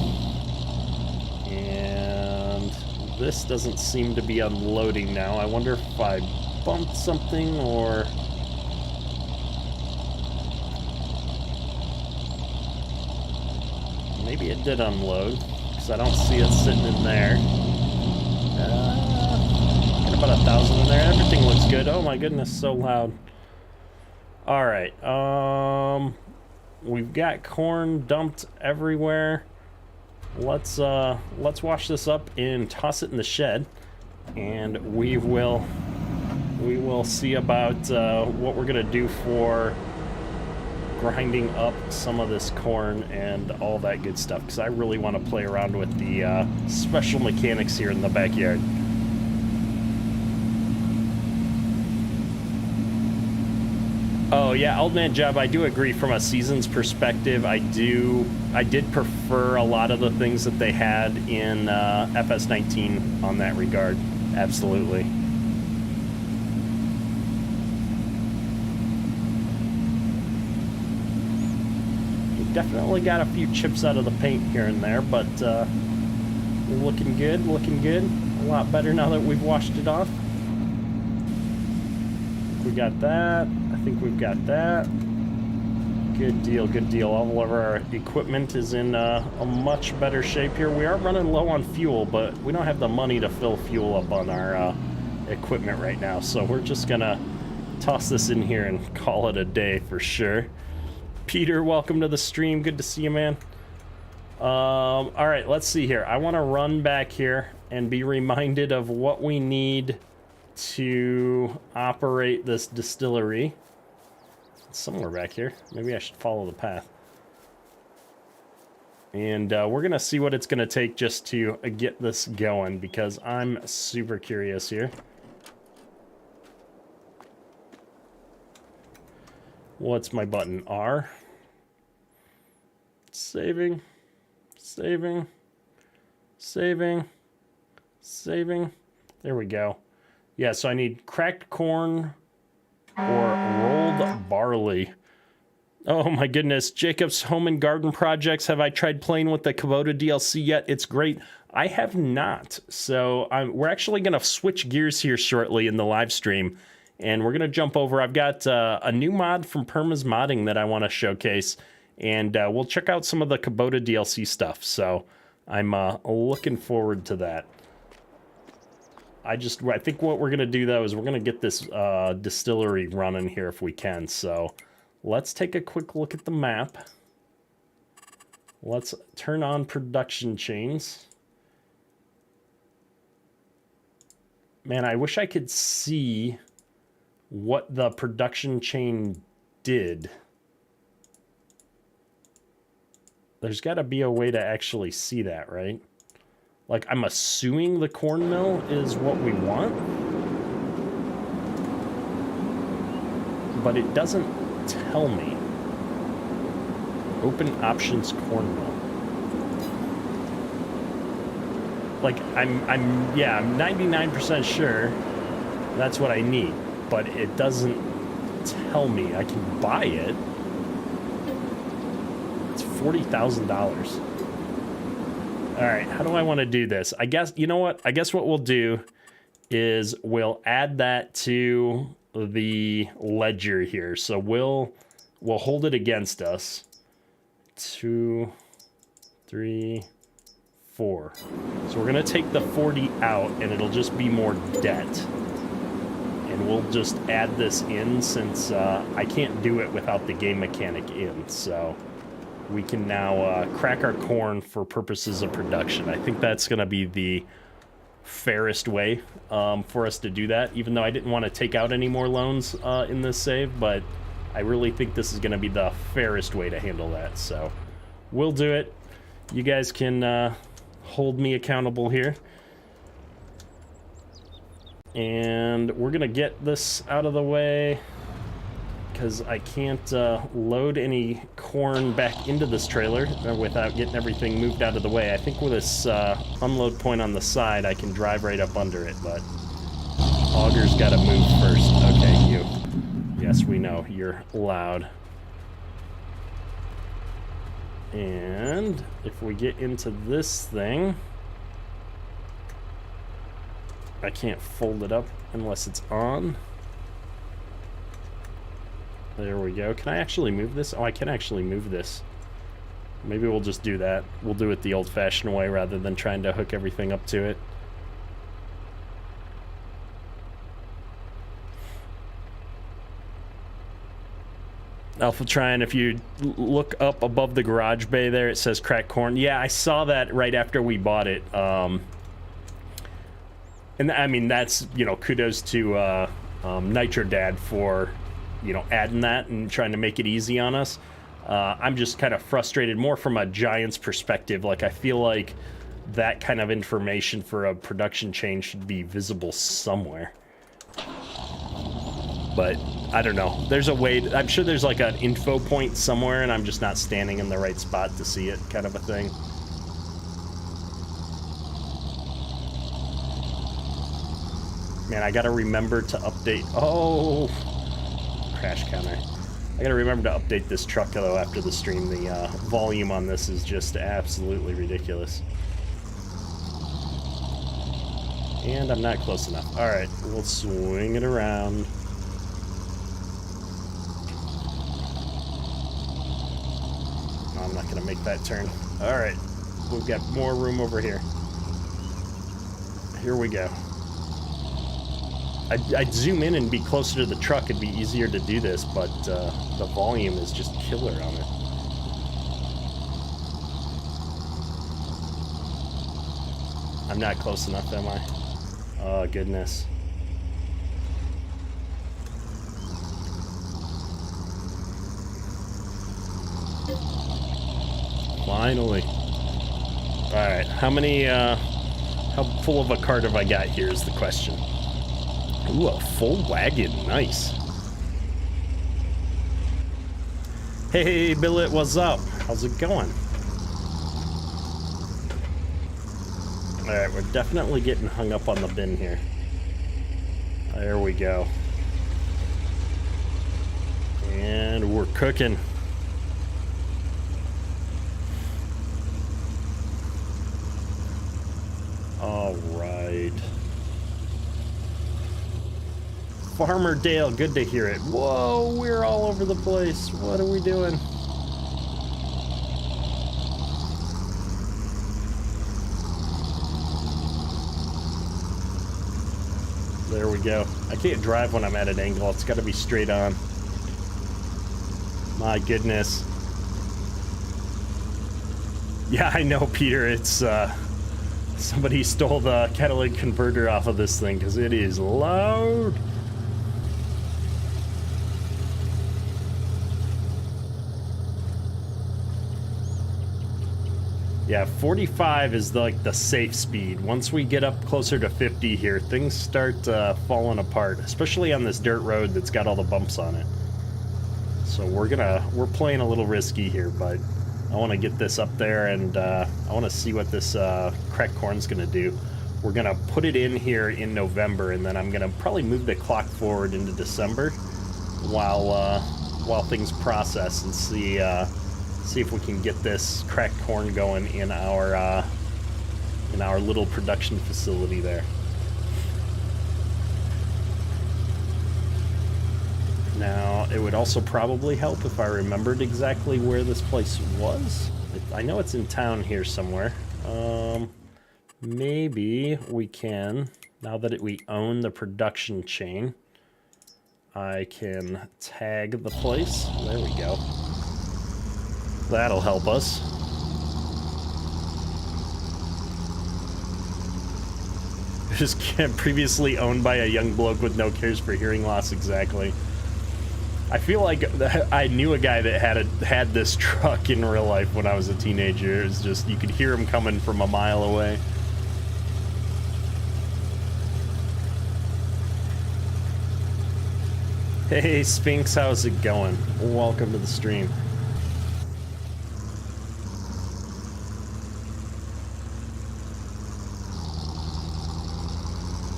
And this doesn't seem to be unloading now. I wonder if I bumped something or... Maybe it did unload, because I don't see it sitting in there. Got about 1,000 in there. Everything looks good. Oh my goodness, so loud. All right, we've got corn dumped everywhere. Let's wash this up and toss it in the shed, and we will see about what we're gonna do for grinding up some of this corn and all that good stuff, because I really want to play around with the special mechanics here in the backyard. Oh yeah, Old Man Job, I do agree from a seasons perspective. I did prefer a lot of the things that they had in FS19 on that regard. Absolutely. We definitely got a few chips out of the paint here and there, but looking good, looking good. A lot better now that we've washed it off. We got that. I think we've got that. Good deal, good deal. All of our equipment is in a much better shape here. We are running low on fuel, but we don't have the money to fill fuel up on our equipment right now. So we're just gonna toss this in here and call it a day for sure. Peter, welcome to the stream. Good to see you, man. All right, let's see here. I want to run back here and be reminded of what we need to operate this distillery. It's somewhere back here. Maybe I should follow the path. And we're gonna see what it's gonna take just to get this going, because I'm super curious here. What's my button? R. Saving. Saving. Saving. Saving. There we go. Yeah, so I need cracked corn or rolled barley. Oh my goodness. Jacob's Home and Garden Projects. Have I tried playing with the Kubota DLC yet? It's great. I have not. So we're actually going to switch gears here shortly in the live stream. And we're going to jump over. I've got a new mod from Perma's Modding that I want to showcase. And we'll check out some of the Kubota DLC stuff. So I'm looking forward to that. I think what we're going to do, though, is we're going to get this distillery running here if we can. So let's take a quick look at the map. Let's turn on production chains. Man, I wish I could see what the production chain did. There's got to be a way to actually see that, right? Like, I'm assuming the corn mill is what we want, but it doesn't tell me. Open options corn mill. Like, yeah, I'm 99% sure that's what I need, but it doesn't tell me I can buy it. It's $40,000. All right, how do I want to do this? I guess, you know what? I guess what we'll do is we'll add that to the ledger here. So we'll hold it against us. 2, 3, 4. So we're gonna take the 40 out and it'll just be more debt. And we'll just add this in since I can't do it without the game mechanic in. So we can now crack our corn for purposes of production. I think that's gonna be the fairest way for us to do that, even though I didn't want to take out any more loans in this save, but I really think this is going to be the fairest way to handle that. So we'll do it. You guys can hold me accountable here. And we're going to get this out of the way because I can't load any corn back into this trailer without getting everything moved out of the way. I think with this unload point on the side, I can drive right up under it, but Auger's got to move first. Okay, you. Yes, we know. You're loud. And if we get into this thing, I can't fold it up unless it's on. There we go. Can I actually move this? Oh, I can actually move this. Maybe we'll just do that. We'll do it the old-fashioned way rather than trying to hook everything up to it. Alpha Tryon, if you look up above the garage bay there, it says cracked corn. Yeah, I saw that right after we bought it. And I mean, that's, you know, kudos to Nitrodad for, you know, adding that and trying to make it easy on us. I'm just kind of frustrated more from a Giants perspective. Like, I feel like that kind of information for a production change should be visible somewhere. But I don't know. There's a way. I'm sure there's like an info point somewhere, and I'm just not standing in the right spot to see it, kind of a thing. Man, I gotta remember to update. Oh, crash counter. I gotta remember to update this truck though after the stream. The volume on this is just absolutely ridiculous. And I'm not close enough. All right, we'll swing it around. I'm not gonna make that turn. All right, we've got more room over here. Here we go. I'd zoom in and be closer to the truck. It'd be easier to do this, but the volume is just killer on it. I'm not close enough, am I? Oh, goodness. Finally. Alright, how many, how full of a cart have I got here is the question. Ooh, a full wagon. Nice. Hey, Billet, what's up? How's it going? Alright, we're definitely getting hung up on the bin here. There we go. And we're cooking. Alright. Farmer Dale, good to hear it. Whoa, we're all over the place. What are we doing? There we go. I can't drive when I'm at an angle. It's got to be straight on. My goodness. Yeah, I know, Peter. It's, somebody stole the catalytic converter off of this thing because it is loud. Yeah, 45 is like the safe speed. Once we get up closer to 50 here, things start falling apart, especially on this dirt road that's got all the bumps on it. So we're playing a little risky here, but I want to get this up there, and I want to see what this cracked corn's going to do. We're going to put it in here in November, and then I'm going to probably move the clock forward into December while things process, and see if we can get this cracked corn going in our little production facility there. Now, it would also probably help if I remembered exactly where this place was. I know it's in town here somewhere. Maybe we can, now that we own the production chain, I can tag the place. There we go. That'll help us. Just previously owned by a young bloke with no cares for hearing loss, exactly. I feel like I knew a guy that had this truck in real life when I was a teenager. It was just, you could hear him coming from a mile away. Hey Sphinx, how's it going? Welcome to the stream.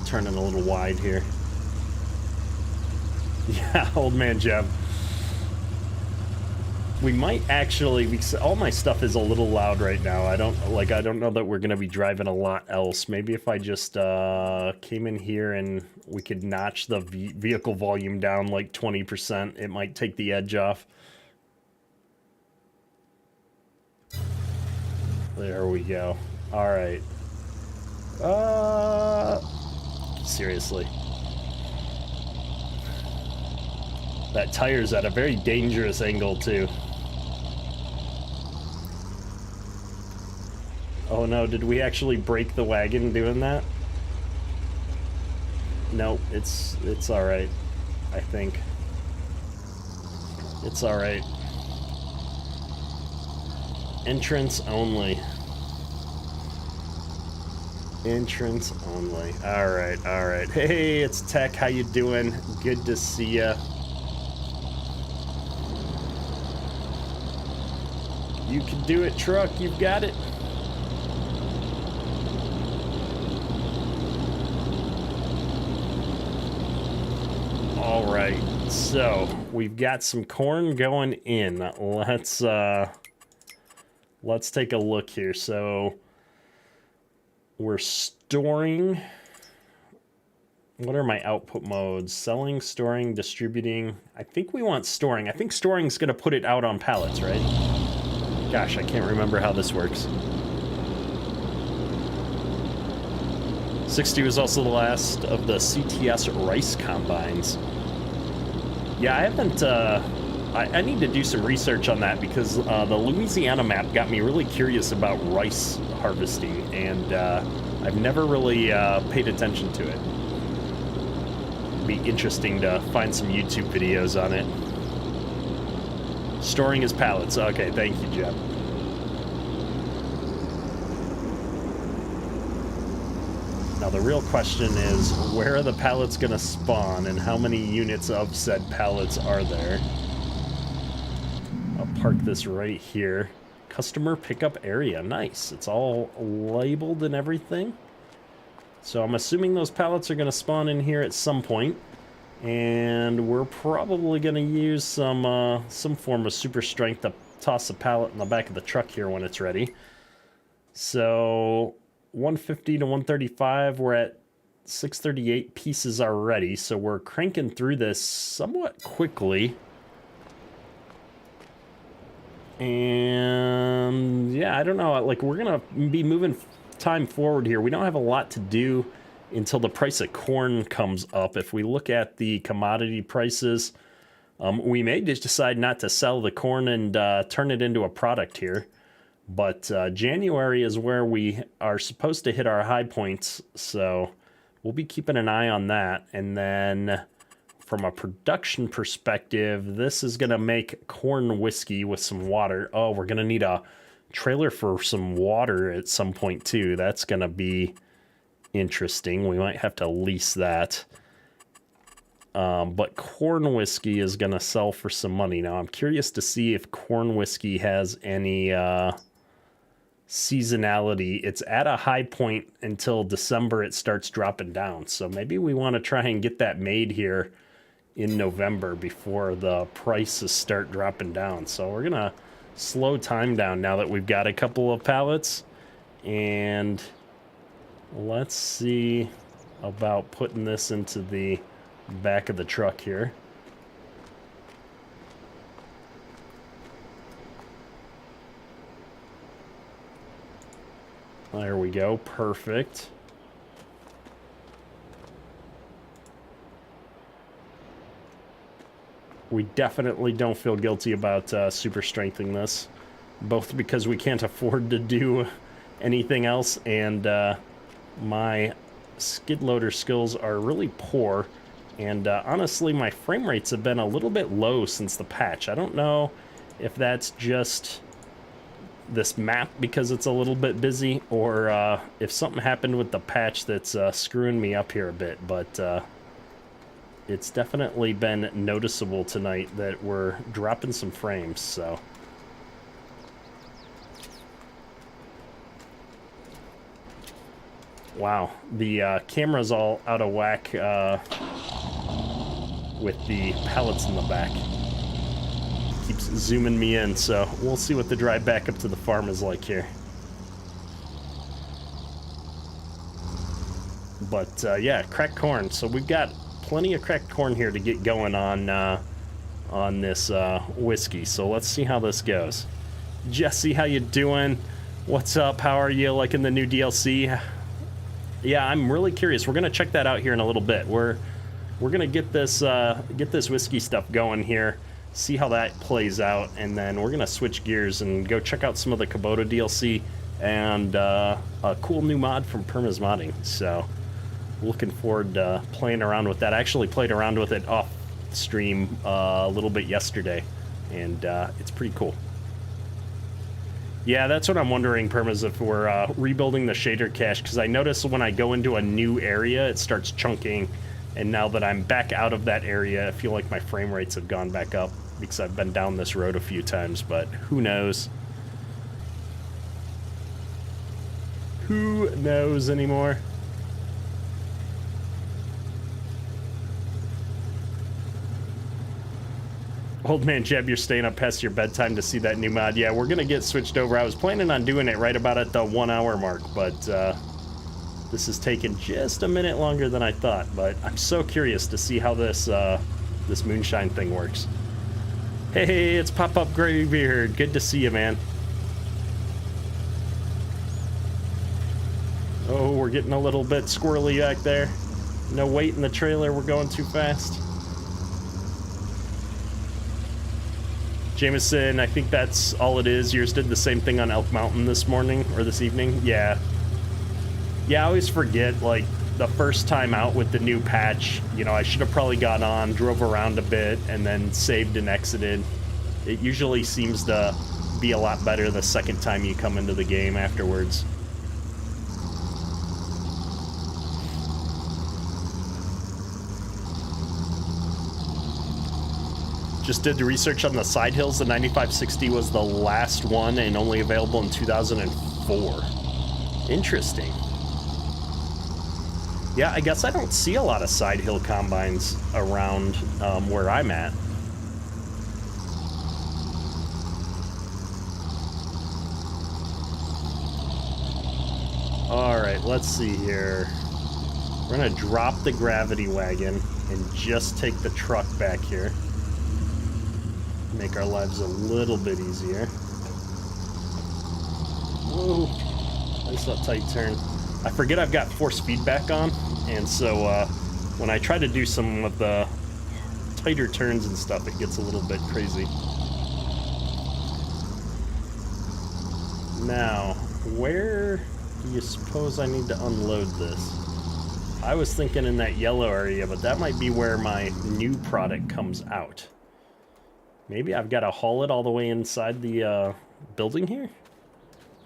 Turning a little wide here. Yeah, old man Jeb. We might actually, because all my stuff is a little loud right now. I don't know that we're gonna be driving a lot else. Maybe if I just came in here and we could notch the vehicle volume down like 20%, it might take the edge off. There we go. All right. Seriously. That tire's at a very dangerous angle, too. Oh no, did we actually break the wagon doing that? Nope, it's alright, I think. It's alright. Entrance only. Entrance only. Alright, alright. Hey, it's Tech, how you doing? Good to see ya. You can do it, truck. You've got it. All right. So we've got some corn going in. Let's take a look here. So we're storing. What are my output modes? Selling, storing, distributing. I think we want storing. I think storing's going to put it out on pallets, right? Gosh, I can't remember how this works. 60 was also the last of the CTS rice combines. Yeah, I haven't, I need to do some research on that, because the Louisiana map got me really curious about rice harvesting, and I've never really paid attention to it. It'd be interesting to find some YouTube videos on it. Storing his pallets. Okay, thank you, Jeb. Now the real question is, where are the pallets going to spawn, and how many units of said pallets are there? I'll park this right here. Customer pickup area. Nice. It's all labeled and everything. So I'm assuming those pallets are going to spawn in here at some point. And we're probably going to use some form of super strength to toss a pallet in the back of the truck here when it's ready. So 150 to 135, we're at 638 pieces already, so we're cranking through this somewhat quickly. And yeah, I don't know, like, we're going to be moving time forward here. We don't have a lot to do until the price of corn comes up. If we look at the commodity prices, we may just decide not to sell the corn and turn it into a product here. But January is where we are supposed to hit our high points, so we'll be keeping an eye on that. And then from a production perspective, this is going to make corn whiskey with some water. Oh, we're going to need a trailer for some water at some point too. That's going to be interesting. We might have to lease that. But corn whiskey is going to sell for some money. Now, I'm curious to see if corn whiskey has any seasonality. It's at a high point until December. It starts dropping down. So maybe we want to try and get that made here in November before the prices start dropping down. So we're going to slow time down now that we've got a couple of pallets. And let's see about putting this into the back of the truck here. There we go. Perfect. We definitely don't feel guilty about super strengthening this, both because we can't afford to do anything else, and my skid loader skills are really poor. And honestly, my frame rates have been a little bit low since the patch. I don't know if that's just this map because it's a little bit busy, or if something happened with the patch that's screwing me up here a bit. But it's definitely been noticeable tonight that we're dropping some frames, so. Wow, the camera's all out of whack with the pallets in the back. Keeps zooming me in, so we'll see what the drive back up to the farm is like here. But yeah, cracked corn. So we've got plenty of cracked corn here to get going on this whiskey. So let's see how this goes. Jesse, how you doing? What's up? How are you liking the new DLC? Yeah, I'm really curious. We're gonna check that out here in a little bit. We're gonna get this whiskey stuff going here, see how that plays out, and then we're gonna switch gears and go check out some of the Kubota DLC and a cool new mod from Perma's Modding. So looking forward to playing around with that. I actually played around with it off stream a little bit yesterday, and it's pretty cool. Yeah, that's what I'm wondering, Permas, if we're rebuilding the shader cache, because I notice when I go into a new area, it starts chunking, and now that I'm back out of that area, I feel like my frame rates have gone back up, because I've been down this road a few times, but who knows? Who knows anymore? Old man Jeb, you're staying up past your bedtime to see that new mod. Yeah, we're gonna get switched over. I was planning on doing it right about at the 1 hour mark, but this has taken just a minute longer than I thought. But I'm so curious to see how this this moonshine thing works. Hey, it's Pop-Up Graybeard. Good to see you, man. Oh, we're getting a little bit squirrely back there. No weight in the trailer. We're going too fast. Jameson, I think that's all it is. Yours did the same thing on Elk Mountain this morning, or this evening. Yeah. Yeah, I always forget, like, the first time out with the new patch, you know, I should have probably got on, drove around a bit, and then saved and exited. It usually seems to be a lot better the second time you come into the game afterwards. Just did the research on the side hills. The 9560 was the last one and only available in 2004. Interesting. Yeah, I guess I don't see a lot of side hill combines around where I'm at. All right, let's see here. We're gonna drop the gravity wagon and just take the truck back here. Make our lives a little bit easier. Whoa, nice up tight turn. I forget I've got force feedback on, and so when I try to do some of the tighter turns and stuff, it gets a little bit crazy. Now, where do you suppose I need to unload this? I was thinking in that yellow area, but that might be where my new product comes out. Maybe I've got to haul it all the way inside the building here?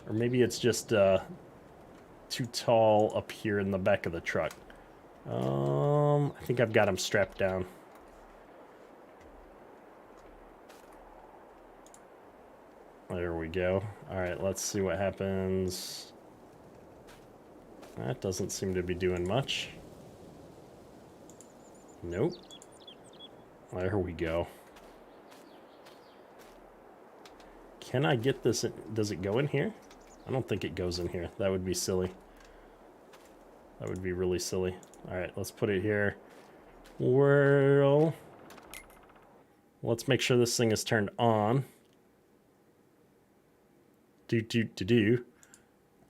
Or maybe it's just too tall up here in the back of the truck. I think I've got him strapped down. There we go. Alright, let's see what happens. That doesn't seem to be doing much. Nope. There we go. Can I get this in? Does it go in here? I don't think it goes in here. That would be silly. That would be really silly. Alright, let's put it here. Well, let's make sure this thing is turned on.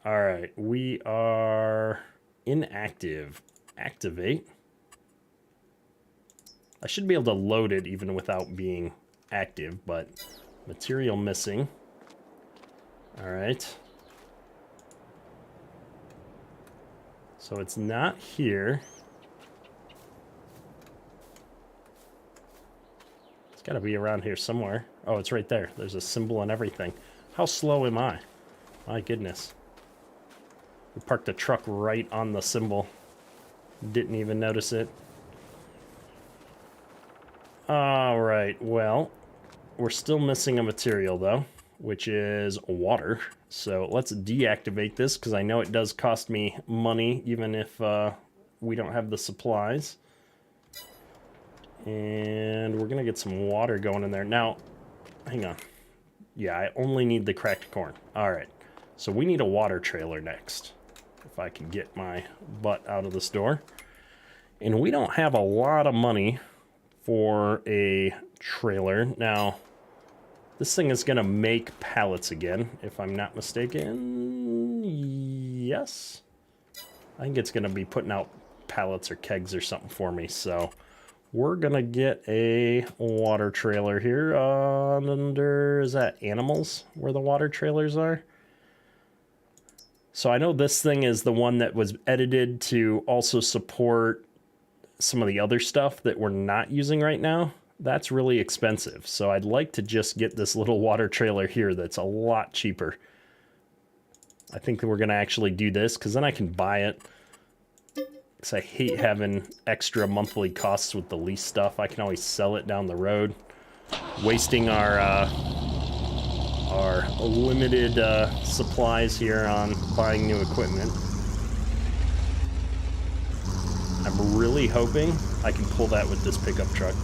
Alright, we are inactive. Activate. I should be able to load it even without being active, but material missing. Alright. So it's not here. It's got to be around here somewhere. Oh, it's right there. There's a symbol and everything. How slow am I? My goodness. We parked the truck right on the symbol. Didn't even notice it. Alright, well, we're still missing a material though, which is water. So let's deactivate this because I know it does cost me money even if we don't have the supplies. And we're going to get some water going in there. Now, hang on. Yeah, I only need the cracked corn. Alright, so we need a water trailer next. If I can get my butt out of this door. And we don't have a lot of money for a trailer. Now, this thing is going to make pallets again, if I'm not mistaken. Yes. I think it's going to be putting out pallets or kegs or something for me. So we're going to get a water trailer here under, is that animals where the water trailers are? So I know this thing is the one that was edited to also support some of the other stuff that we're not using right now. That's really expensive. So I'd like to just get this little water trailer here that's a lot cheaper. I think that we're going to actually do this because then I can buy it. Because I hate having extra monthly costs with the lease stuff. I can always sell it down the road. Wasting our limited supplies here on buying new equipment. I'm really hoping I can pull that with this pickup truck.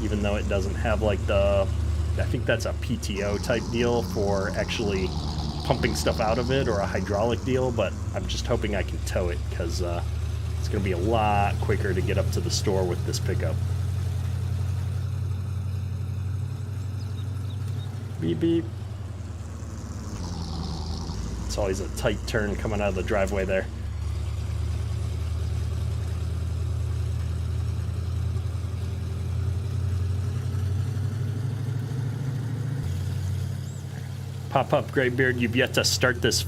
Even though it doesn't have like the, I think that's a PTO type deal for actually pumping stuff out of it, or a hydraulic deal, but I'm just hoping I can tow it because it's going to be a lot quicker to get up to the store with this pickup. Beep beep. It's always a tight turn coming out of the driveway there. Pop-up Graybeard, you've yet to start this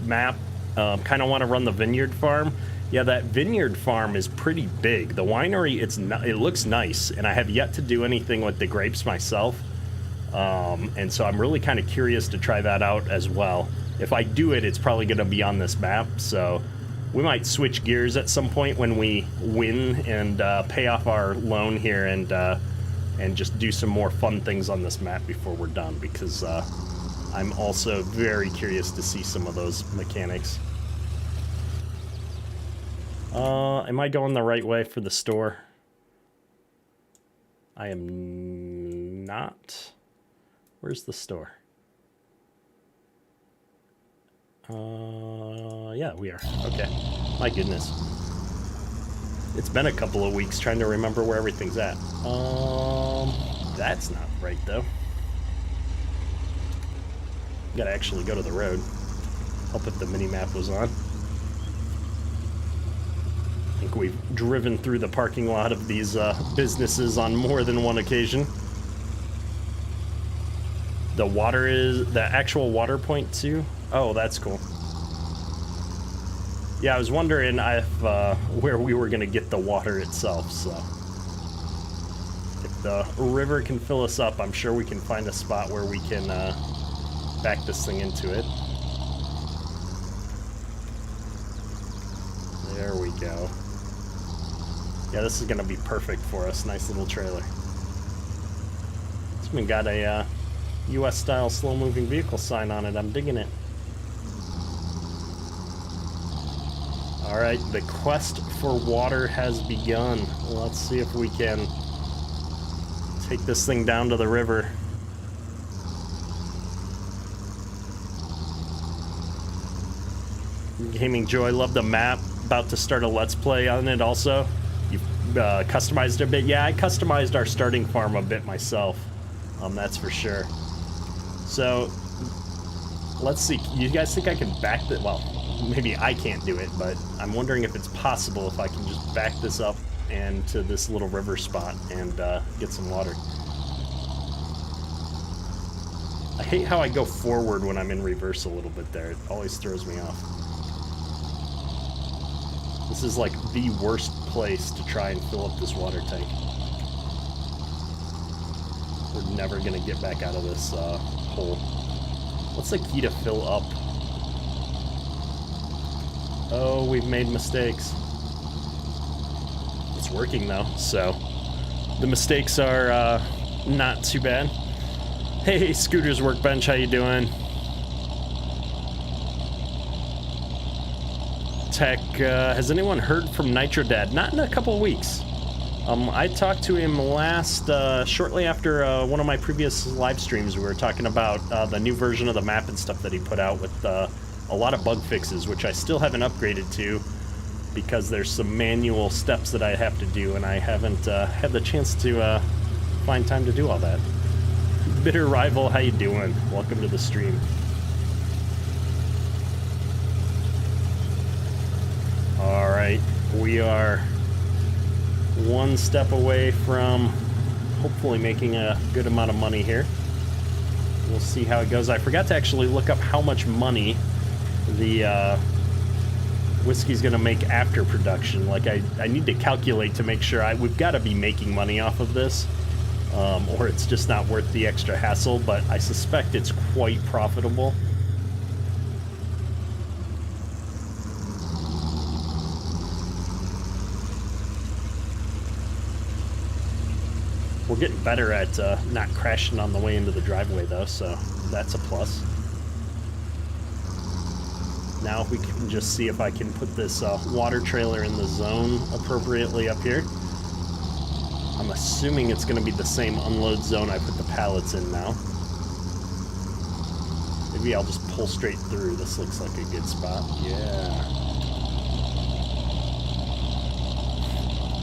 map. Kind of want to run the vineyard farm. Yeah, that vineyard farm is pretty big. The winery, it looks nice, and I have yet to do anything with the grapes myself. And so I'm really kind of curious to try that out as well. If I do it, it's probably going to be on this map, so we might switch gears at some point when we win and pay off our loan here and just do some more fun things on this map before we're done, because I'm also very curious to see some of those mechanics. Am I going the right way for the store? I am not. Where's the store? Yeah, we are. Okay. My goodness. It's been a couple of weeks trying to remember where everything's at. That's not right, though. Gotta actually go to the road. Help if the mini-map was on. I think we've driven through the parking lot of these businesses on more than one occasion. The water is the actual water point too? Oh, that's cool. Yeah, I was wondering if where we were gonna get the water itself, so. If the river can fill us up, I'm sure we can find a spot where we can back this thing into it. There we go. Yeah, this is going to be perfect for us. Nice little trailer. It's even got a US-style slow-moving vehicle sign on it. I'm digging it. All right, the quest for water has begun. Let's see if we can take this thing down to the river. Gaming Joy, love the map. About to start a Let's Play on it also. You've customized it a bit. Yeah, I customized our starting farm a bit myself. That's for sure. So, let's see. You guys think I can back the... Well, maybe I can't do it, but I'm wondering if it's possible if I can just back this up and to this little river spot and get some water. I hate how I go forward when I'm in reverse a little bit there. It always throws me off. This is like the worst place to try and fill up this water tank. We're never gonna get back out of this hole. What's the key to fill up? Oh, we've made mistakes. It's working though, so the mistakes are not too bad. Hey, Scooter's Workbench, how you doing? Tech, has anyone heard from Nitrodad? Not in a couple of weeks. I talked to him shortly after one of my previous live streams. We were talking about the new version of the map and stuff that he put out with a lot of bug fixes, which I still haven't upgraded to because there's some manual steps that I have to do, and I haven't had the chance to find time to do all that. Bitter Rival, how you doing? Welcome to the stream. All right, we are one step away from hopefully making a good amount of money here. We'll see how it goes. I forgot to actually look up how much money the whiskey's gonna make after production. Like I need to calculate to make sure we've got to be making money off of this, or it's just not worth the extra hassle. But I suspect it's quite profitable. We're getting better at not crashing on the way into the driveway, though, so that's a plus. Now if we can just see if I can put this water trailer in the zone appropriately up here. I'm assuming it's going to be the same unload zone I put the pallets in now. Maybe I'll just pull straight through. This looks like a good spot. Yeah.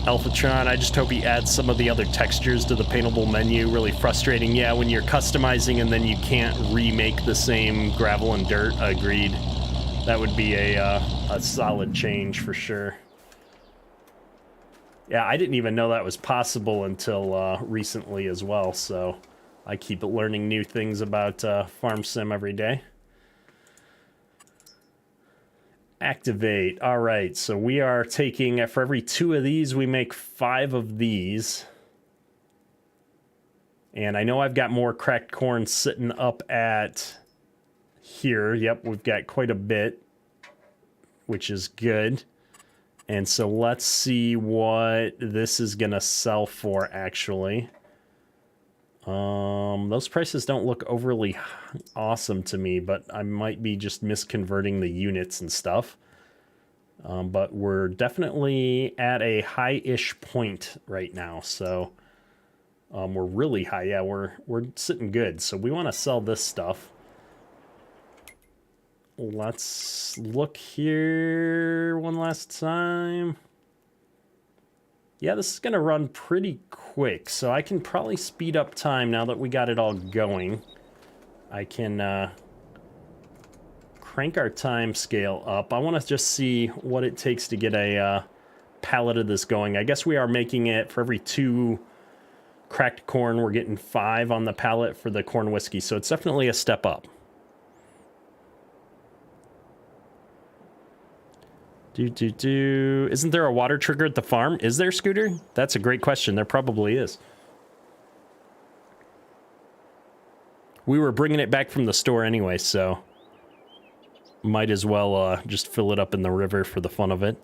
Alphatron, I just hope he adds some of the other textures to the paintable menu. Really frustrating. Yeah, when you're customizing and then you can't remake the same gravel and dirt. Agreed. That would be a solid change for sure. Yeah, I didn't even know that was possible until recently as well, so I keep learning new things about Farm Sim every day. Activate. All right, so we are taking, for every 2 of these, we make 5 of these. And I know I've got more cracked corn sitting up at here. Yep, we've got quite a bit, which is good. And so let's see what this is going to sell for, actually. Those prices don't look overly awesome to me, but I might be just misconverting the units and stuff. But we're definitely at a high-ish point right now, so we're really high. Yeah, we're sitting good. So we want to sell this stuff. Let's look here one last time. Yeah, this is going to run pretty quick, so I can probably speed up time now that we got it all going. I can crank our time scale up. I want to just see what it takes to get a pallet of this going. I guess we are making it for every 2 cracked corn, we're getting 5 on the pallet for the corn whiskey, so it's definitely a step up. Isn't there a water trigger at the farm? Is there, Scooter? That's a great question. There probably is. We were bringing it back from the store anyway, so might as well just fill it up in the river for the fun of it.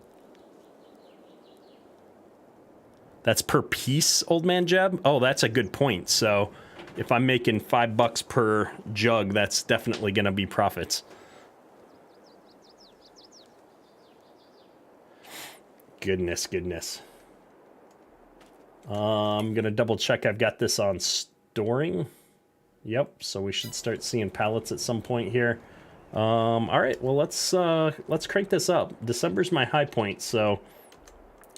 That's per piece, Old Man Jeb? Oh, that's a good point. So if I'm making $5 per jug, that's definitely going to be profits. Goodness, goodness. I'm going to double check I've got this on storing. Yep, so we should start seeing pallets at some point here. All right, well, let's crank this up. December's my high point, so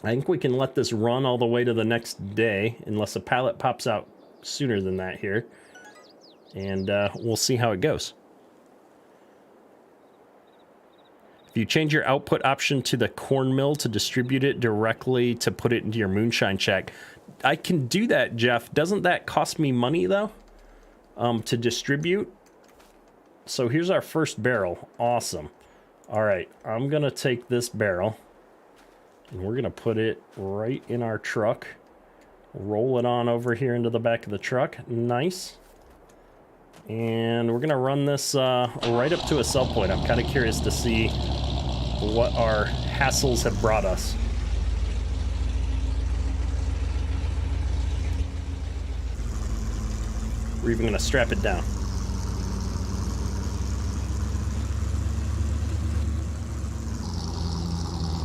I think we can let this run all the way to the next day, unless a pallet pops out sooner than that here. And we'll see how it goes. If you change your output option to the corn mill to distribute it directly to put it into your moonshine shack, I can do that, Jeff. Doesn't that cost me money, though, to distribute? So here's our first barrel. Awesome. All right, I'm going to take this barrel, and we're going to put it right in our truck. Roll it on over here into the back of the truck. Nice. And we're going to run this right up to a sell point. I'm kind of curious to see what our hassles have brought us. We're even going to strap it down.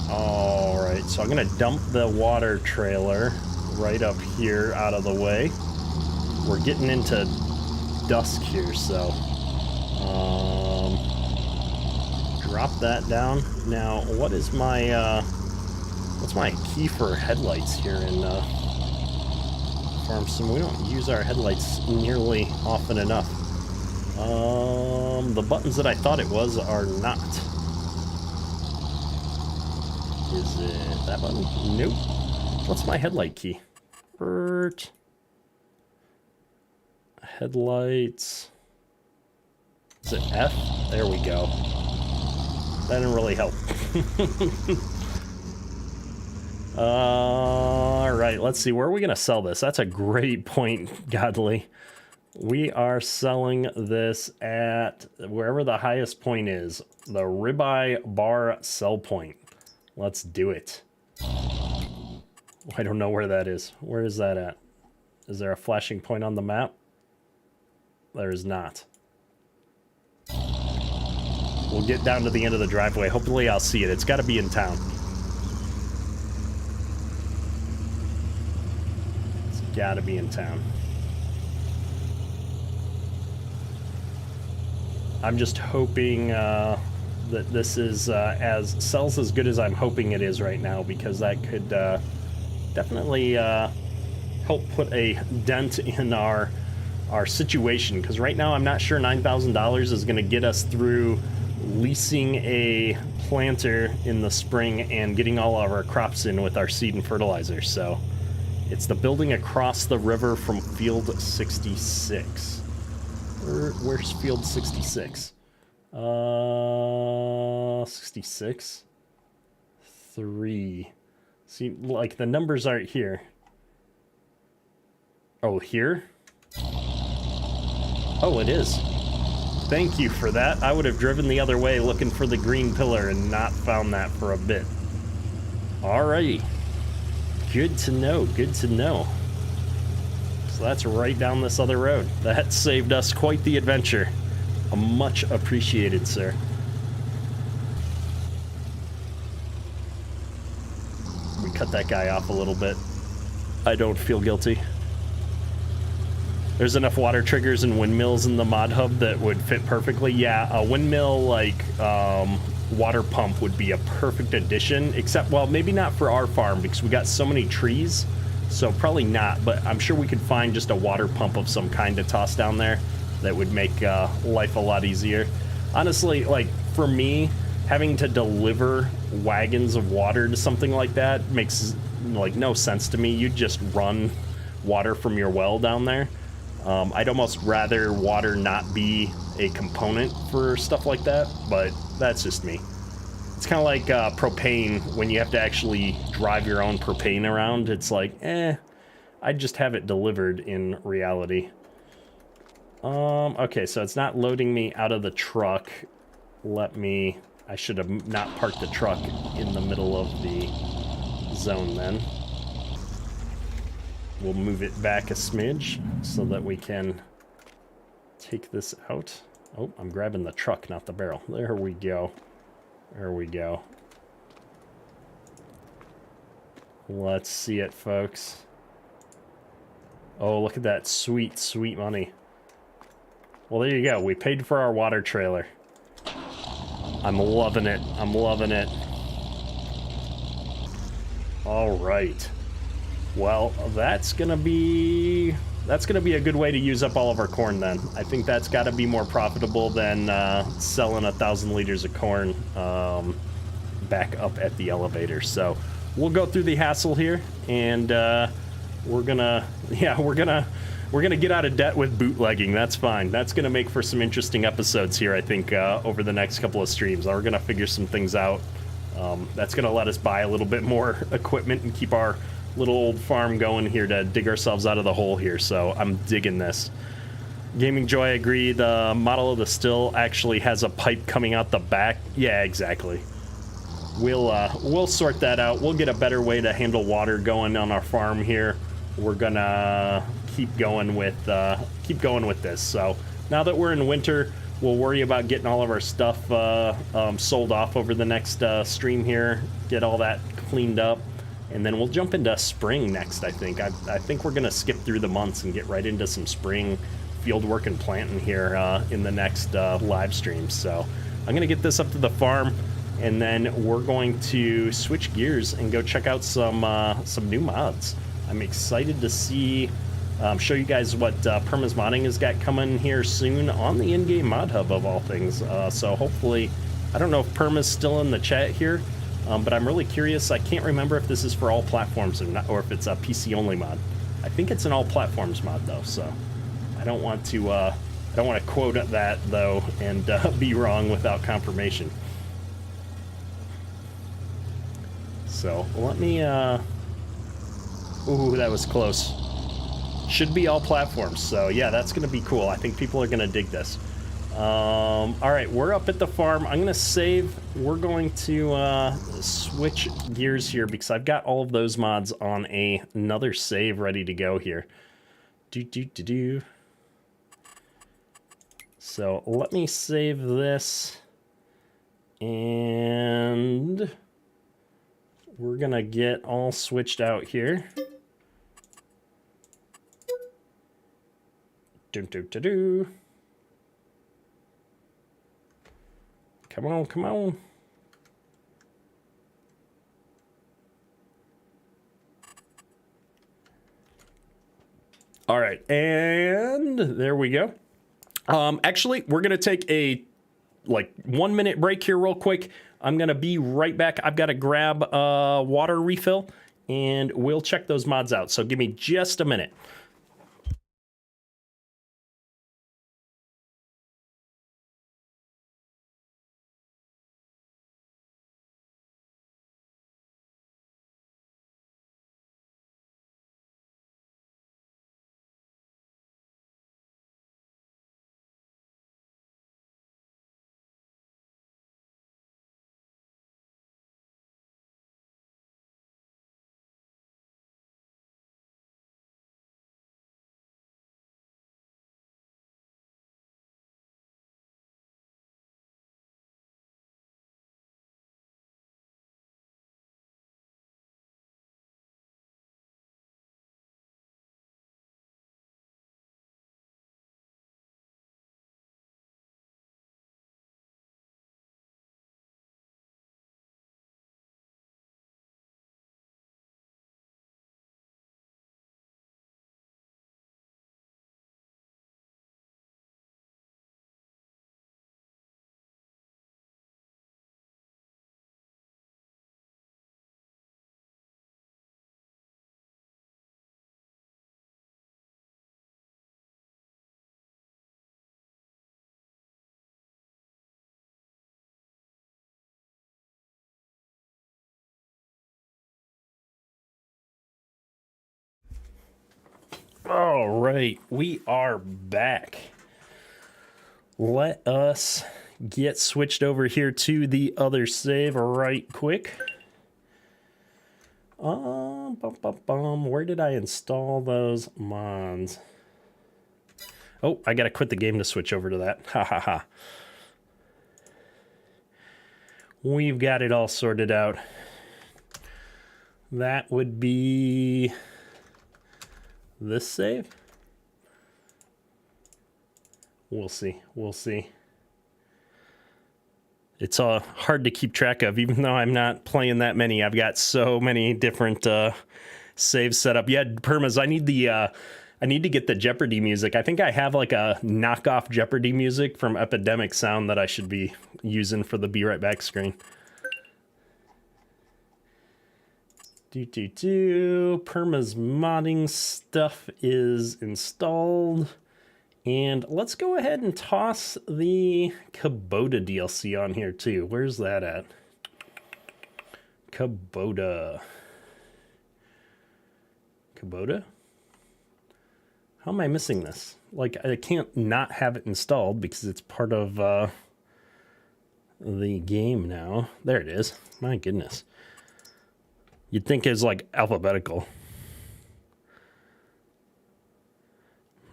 All right, so I'm going to dump the water trailer right up here out of the way. We're getting into dusk here, so drop that down. Now, what is my what's my key for headlights here in Farm Sim? We don't use our headlights nearly often enough. The buttons that I thought it was are not. Is it that button? Nope. What's my headlight key? Headlights. Is it F? There we go. That didn't really help. All right, let's see. Where are we going to sell this? That's a great point, Godly. We are selling this at wherever the highest point is. The Ribeye Bar sell point. Let's do it. I don't know where that is. Where is that at? Is there a flashing point on the map? There is not. We'll get down to the end of the driveway. Hopefully I'll see it. It's got to be in town. It's got to be in town. I'm just hoping that this is sells as good as I'm hoping it is right now, because that could definitely help put a dent in our situation, because right now I'm not sure $9,000 is going to get us through leasing a planter in the spring and getting all of our crops in with our seed and fertilizer. So it's the building across the river from Field 66. Where's Field 66? 66? 3. See, like, the numbers aren't here. Oh, here? Oh, it is. Thank you for that. I would have driven the other way looking for the green pillar and not found that for a bit. Alrighty. Good to know, good to know. So that's right down this other road. That saved us quite the adventure. Much appreciated, sir. We cut that guy off a little bit. I don't feel guilty. There's enough water triggers and windmills in the mod hub that would fit perfectly. Yeah, a windmill, like, water pump would be a perfect addition, except, well, maybe not for our farm, because we got so many trees, so probably not, but I'm sure we could find just a water pump of some kind to toss down there that would make life a lot easier. Honestly, like, for me, having to deliver wagons of water to something like that makes, like, no sense to me. You'd just run water from your well down there. I'd almost rather water not be a component for stuff like that, but that's just me. It's kind of like propane. When you have to actually drive your own propane around, it's like, I'd just have it delivered in reality. Okay, so it's not loading me out of the truck. I should have not parked the truck in the middle of the zone then. We'll move it back a smidge so that we can take this out. Oh, I'm grabbing the truck, not the barrel. There we go. There we go. Let's see it, folks. Oh, look at that sweet, sweet money. Well, there you go. We paid for our water trailer. I'm loving it. I'm loving it. All right. Well, that's gonna be a good way to use up all of our corn then. I think that's got to be more profitable than selling 1,000 liters of corn back up at the elevator. So we'll go through the hassle here, and we're gonna get out of debt with bootlegging. That's fine. That's gonna make for some interesting episodes here, I think, over the next couple of streams. We're gonna figure some things out. That's gonna let us buy a little bit more equipment and keep our little old farm going here to dig ourselves out of the hole here. So I'm digging this. Gaming Joy, I agree. The model of the still actually has a pipe coming out the back. Yeah, exactly. We'll sort that out. We'll get a better way to handle water going on our farm here. We're gonna keep going with this. So now that we're in winter, we'll worry about getting all of our stuff sold off over the next stream here. Get all that cleaned up, and then we'll jump into spring next. I think we're gonna skip through the months and get right into some spring field work and planting here in the next live stream. So I'm gonna get this up to the farm, and then we're going to switch gears and go check out some new mods. I'm excited to see, show you guys what Perma's Modding has got coming here soon on the in-game mod hub of all things. So hopefully, I don't know if Perma's still in the chat here, but I'm really curious. I can't remember if this is for all platforms or not, or if it's a PC only mod. I think it's an all platforms mod though, so I don't want to quote that though and be wrong without confirmation. So let me, ooh, that was close. Should be all platforms, so yeah, that's gonna be cool. I think people are gonna dig this. All right, we're up at the farm. I'm gonna save. We're going to switch gears here because I've got all of those mods on another save ready to go here. So let me save this, and we're gonna get all switched out here. Come on, come on. All right, and there we go. Actually, we're gonna take a 1 minute break here real quick. I'm gonna be right back. I've got to grab a water refill, and we'll check those mods out. So give me just a minute. All right, we are back. Let us get switched over here to the other save right quick. Where did I install those mods? Oh, I gotta quit the game to switch over to that. Ha ha ha. We've got it all sorted out. That would be this save. We'll see. We'll see. It's hard to keep track of, even though I'm not playing that many. I've got so many different saves set up. Yeah, Permas, I need to get the Jeopardy music. I think I have like a knockoff Jeopardy music from Epidemic Sound that I should be using for the Be Right Back screen. Perma's modding stuff is installed. And let's go ahead and toss the Kubota DLC on here too. Where's that at? Kubota. Kubota? How am I missing this? Like, I can't not have it installed because it's part of the game now. There it is. My goodness. You'd think it's like alphabetical.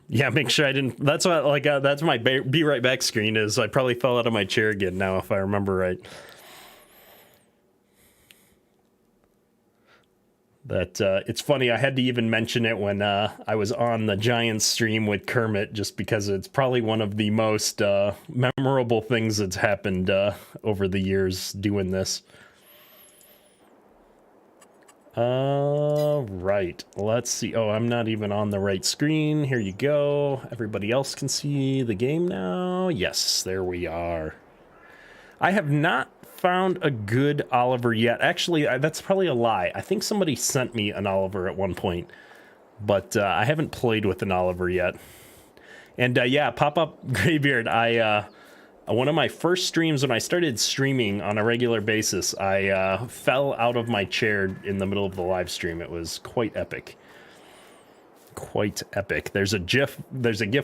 Yeah, make sure I didn't. That's what, like, that's my Be Right Back screen is. I probably fell out of my chair again now, if I remember right. That it's funny. I had to even mention it when I was on the Giants stream with Kermit, just because it's probably one of the most memorable things that's happened over the years doing this. Right. Let's see. Oh, I'm not even on the right screen. Here you go. Everybody else can see the game now. Yes, there we are. I have not found a good Oliver yet. Actually, that's probably a lie. I think somebody sent me an Oliver at one point, but I haven't played with an Oliver yet. And yeah, Pop-Up Graybeard, one of my first streams when I started streaming on a regular basis, I fell out of my chair in the middle of the live stream. It was quite epic. Quite epic. There's a GIF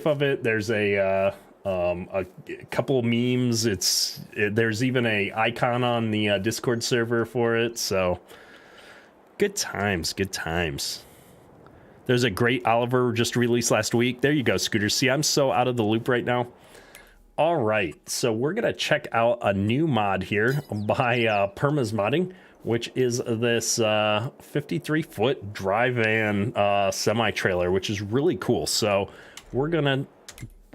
of it. There's a couple of memes. There's even a icon on the Discord server for it. So good times, good times. There's a great Oliver just released last week. There you go, Scooter. See, I'm so out of the loop right now. All right, so we're gonna check out a new mod here by Perma's Modding, which is this 53-foot dry van semi-trailer, which is really cool. So we're gonna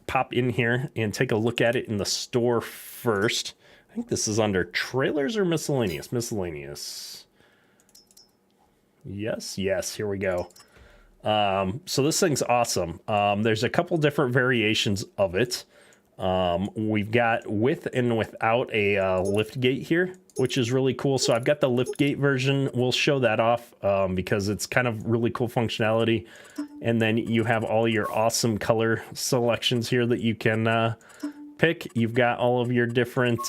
pop in here and take a look at it in the store first. I think this is under trailers or miscellaneous. Miscellaneous. Yes, here we go. So this thing's awesome. There's a couple different variations of it. We've got with and without a lift gate here, which is really cool. So I've got the lift gate version. We'll show that off because it's kind of really cool functionality. And then you have all your awesome color selections here that you can pick. You've got all of your different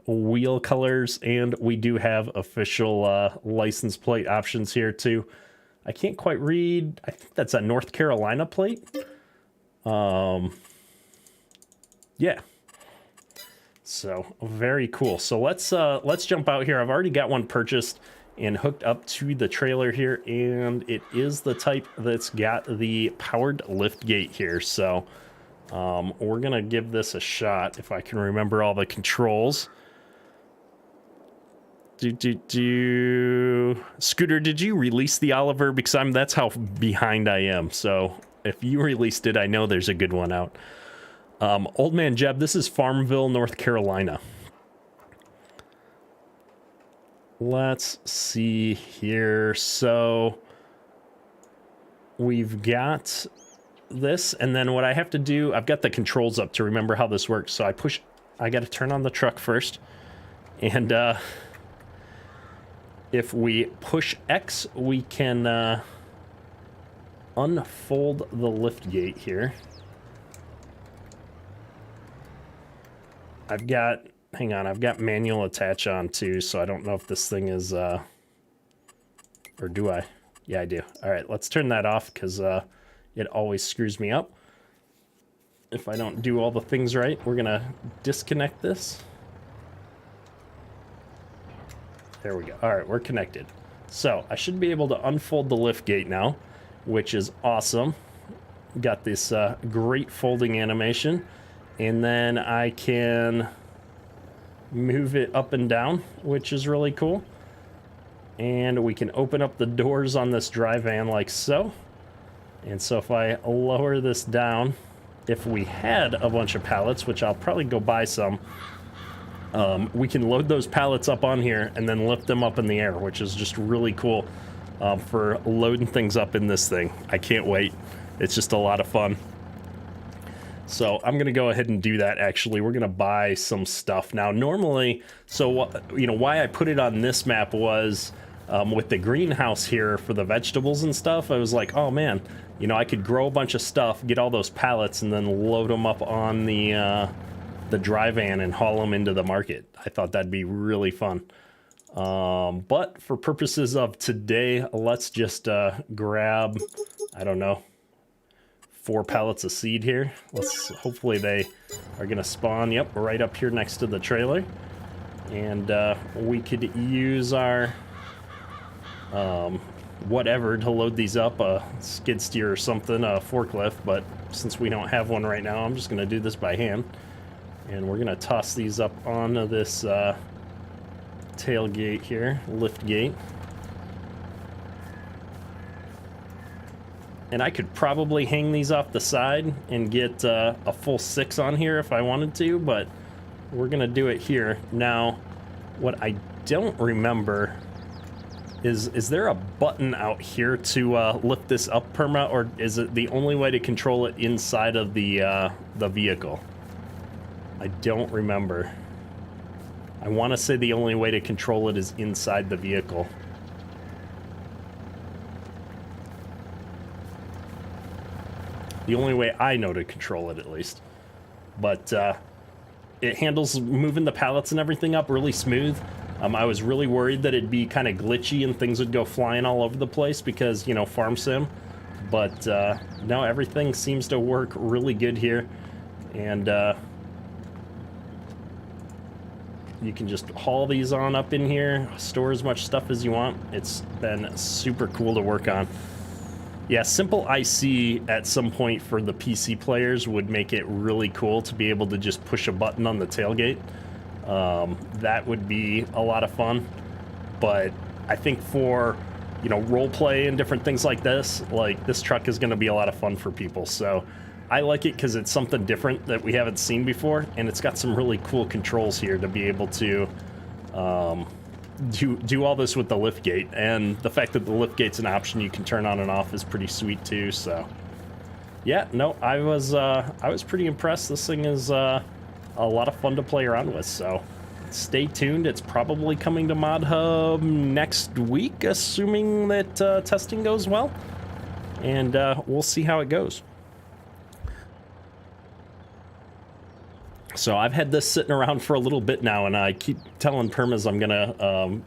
wheel colors, and we do have official license plate options here too. I can't quite read. I think that's a North Carolina plate. Yeah. So very cool. So let's jump out here. I've already got one purchased and hooked up to the trailer here, and it is the type that's got the powered lift gate here. So we're gonna give this a shot if I can remember all the controls. Scooter, did you release the Oliver? Because that's how behind I am. So if you released it, I know there's a good one out. Old Man Jeb, this is Farmville, North Carolina. Let's see here. So we've got this, and then what I have to do, I've got the controls up to remember how this works. So I got to turn on the truck first, and if we push X, we can unfold the lift gate here. I've got manual attach on too, so I don't know if this thing is, or do I? Yeah, I do. All right, let's turn that off because it always screws me up if I don't do all the things right. We're gonna disconnect this. There we go. All right, we're connected. So I should be able to unfold the lift gate now, which is awesome. Got this great folding animation, and then I can move it up and down, which is really cool. And we can open up the doors on this dry van like so. And so if I lower this down, if we had a bunch of pallets, which I'll probably go buy some, we can load those pallets up on here and then lift them up in the air, which is just really cool for loading things up in this thing. I can't wait. It's just a lot of fun. So I'm going to go ahead and do that, actually. We're going to buy some stuff. Now, normally, so, you know, why I put it on this map was with the greenhouse here for the vegetables and stuff, I was like, oh, man, you know, I could grow a bunch of stuff, get all those pallets, and then load them up on the dry van and haul them into the market. I thought that'd be really fun. But for purposes of today, let's just grab, I don't know, 4 pallets of seed here. Hopefully they are gonna spawn, yep, right up here next to the trailer. And we could use our whatever to load these up, a skid steer or something, a forklift, but since we don't have one right now, I'm just gonna do this by hand. And we're gonna toss these up onto this tailgate here, lift gate. And I could probably hang these off the side and get a full 6 on here if I wanted to, but we're gonna do it here. Now, what I don't remember is there a button out here to lift this up, Perma, or is it the only way to control it inside of the vehicle? I don't remember. I want to say the only way to control it is inside the vehicle. The only way I know to control it, at least. But it handles moving the pallets and everything up really smooth. I was really worried that it'd be kind of glitchy and things would go flying all over the place because, you know, farm sim. But no, everything seems to work really good here. And you can just haul these on up in here, store as much stuff as you want. It's been super cool to work on. Yeah, simple IC at some point for the PC players would make it really cool to be able to just push a button on the tailgate. That would be a lot of fun. But I think for, you know, role play and different things like this truck is going to be a lot of fun for people. So I like it because it's something different that we haven't seen before, and it's got some really cool controls here to be able to do all this with the lift gate. And the fact that the lift gate's an option you can turn on and off is pretty sweet too. So yeah, no, I was pretty impressed. This thing is a lot of fun to play around with. So stay tuned. It's probably coming to Mod Hub next week, assuming that testing goes well, and we'll see how it goes. So I've had this sitting around for a little bit now, and I keep telling Permas I'm gonna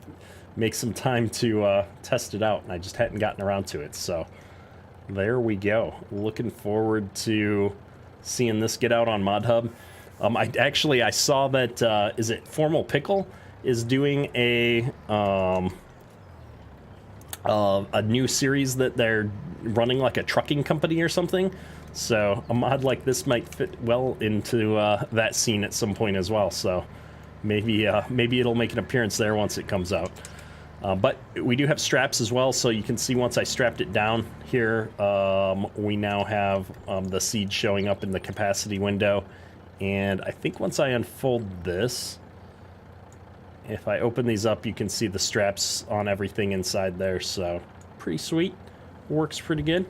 make some time to test it out, and I just hadn't gotten around to it. So there we go. Looking forward to seeing this get out on Mod Hub. I saw that is it Formal Pickle is doing a new series that they're running, like a trucking company or something. So a mod like this might fit well into that scene at some point as well. So maybe it'll make an appearance there once it comes out. But we do have straps as well, so you can see once I strapped it down here, we now have the seed showing up in the capacity window. And I think once I unfold this, if I open these up, you can see the straps on everything inside there. So pretty sweet. Works pretty good.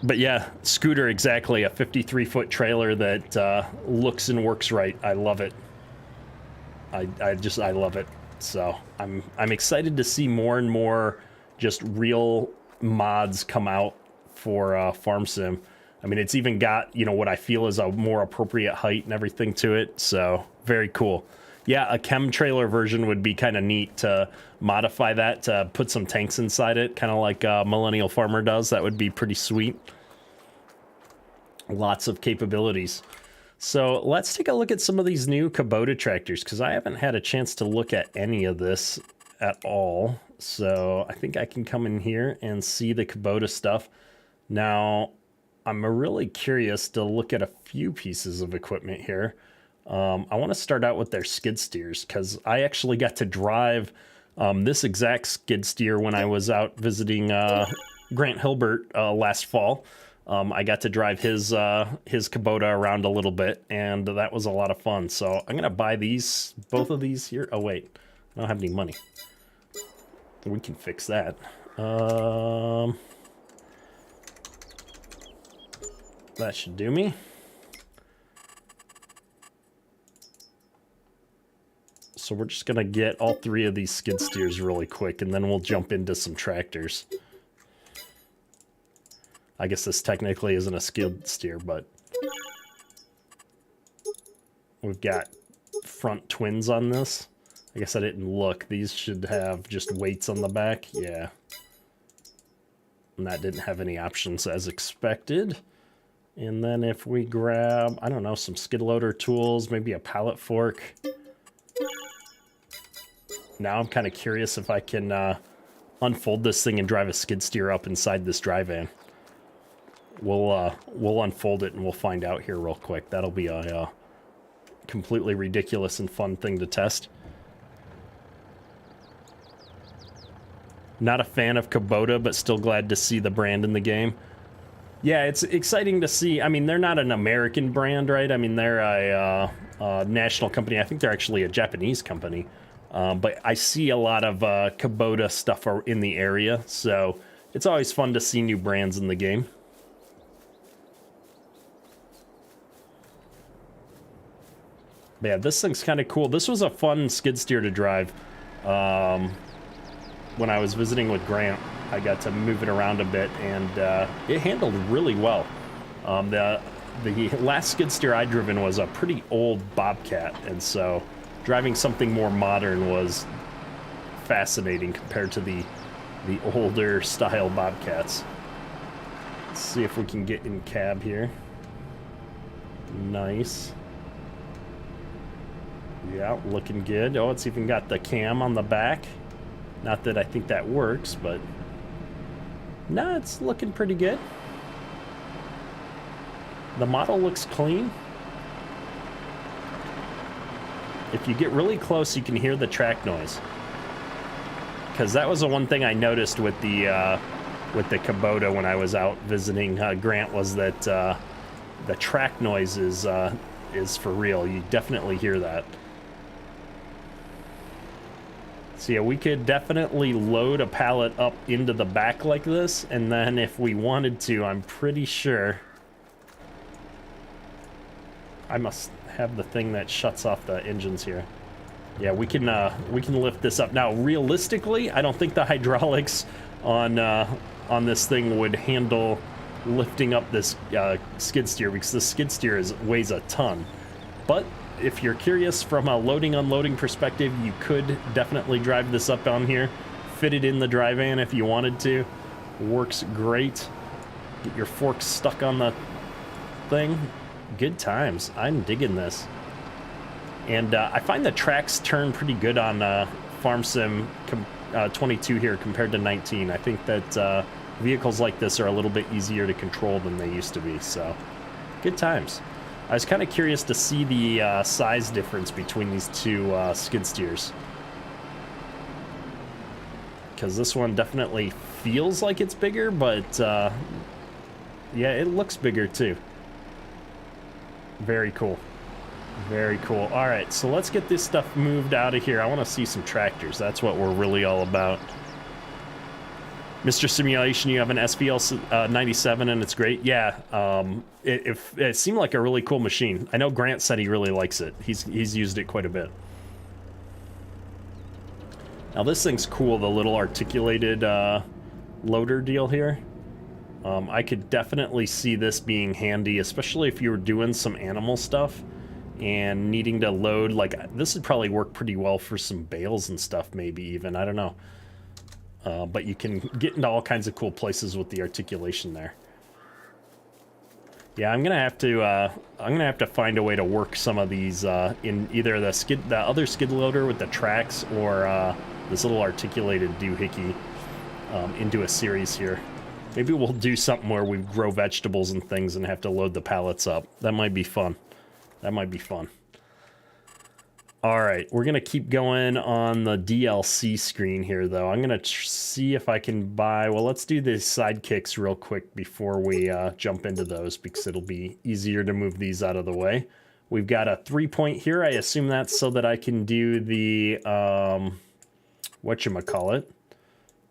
But yeah, Scooter, exactly, a 53-foot trailer that looks and works right. I love it. I love it. So I'm excited to see more and more just real mods come out for Farm Sim. I mean, it's even got, you know, what I feel is a more appropriate height and everything to it. So very cool. Yeah, a chem trailer version would be kind of neat to modify that, to put some tanks inside it, kind of like Millennial Farmer does. That would be pretty sweet. Lots of capabilities. So let's take a look at some of these new Kubota tractors, because I haven't had a chance to look at any of this at all. So I think I can come in here and see the Kubota stuff. Now, I'm really curious to look at a few pieces of equipment here. I want to start out with their skid steers, because I actually got to drive this exact skid steer when I was out visiting Grant Hilbert last fall. I got to drive his Kubota around a little bit, and that was a lot of fun. So I'm going to buy both of these here. Oh, wait. I don't have any money. We can fix that. That should do me. So we're just going to get all three of these skid steers really quick, and then we'll jump into some tractors. I guess this technically isn't a skid steer, but we've got front twins on this. I guess I didn't look. These should have just weights on the back. Yeah. And that didn't have any options as expected. And then if we grab, I don't know, some skid loader tools, maybe a pallet fork. Now I'm kind of curious if I can unfold this thing and drive a skid steer up inside this dry van. We'll unfold it and we'll find out here real quick. That'll be a completely ridiculous and fun thing to test. Not a fan of Kubota, but still glad to see the brand in the game. Yeah, it's exciting to see. I mean, they're not an American brand, right? I mean, they're a national company. I think they're actually a Japanese company. But I see a lot of Kubota stuff in the area, so it's always fun to see new brands in the game. But yeah, this thing's kind of cool. This was a fun skid steer to drive. When I was visiting with Grant, I got to move it around a bit, and it handled really well. The last skid steer I'd driven was a pretty old Bobcat, and so driving something more modern was fascinating compared to the older style Bobcats. Let's see if we can get in cab here. Nice. Yeah, looking good. Oh, it's even got the cam on the back. Not that I think that works, but no, it's looking pretty good. The model looks clean. If you get really close, you can hear the track noise. Because that was the one thing I noticed with the Kubota when I was out visiting Grant, was that the track noise is for real. You definitely hear that. So yeah, we could definitely load a pallet up into the back like this, and then if we wanted to, I'm pretty sure I must have the thing that shuts off the engines here. Yeah, we can lift this up. Now, realistically, I don't think the hydraulics on this thing would handle lifting up this skid steer, because the skid steer weighs a ton. But if you're curious from a loading unloading perspective, you could definitely drive this up on here, fit it in the dry van if you wanted to. Works great. Get your forks stuck on the thing. Good times. I'm digging this. And I find the tracks turn pretty good on Farm Sim 22 here compared to 19. I think that vehicles like this are a little bit easier to control than they used to be, so good times. I was kind of curious to see the size difference between these two skid steers, because this one definitely feels like it's bigger, but yeah, it looks bigger too. Very cool. Very cool. All right, so let's get this stuff moved out of here. I want to see some tractors. That's what we're really all about. Mr. Simulation, you have an SVL 97 and it's great. Yeah, it seemed like a really cool machine. I know Grant said he really likes it. He's used it quite a bit. Now this thing's cool, the little articulated loader deal here. I could definitely see this being handy, especially if you were doing some animal stuff and needing to load. Like, this would probably work pretty well for some bales and stuff, maybe even. I don't know. But you can get into all kinds of cool places with the articulation there. Yeah, I'm gonna have to find a way to work some of these in either the other skid loader with the tracks, or this little articulated doohickey into a series here. Maybe we'll do something where we grow vegetables and things and have to load the pallets up. That might be fun. That might be fun. All right, we're gonna keep going on the DLC screen here, though. I'm gonna see if I can buy. Well, let's do the sidekicks real quick before we jump into those, because it'll be easier to move these out of the way. We've got a 3-point here. I assume that's so that I can do the whatchamacallit,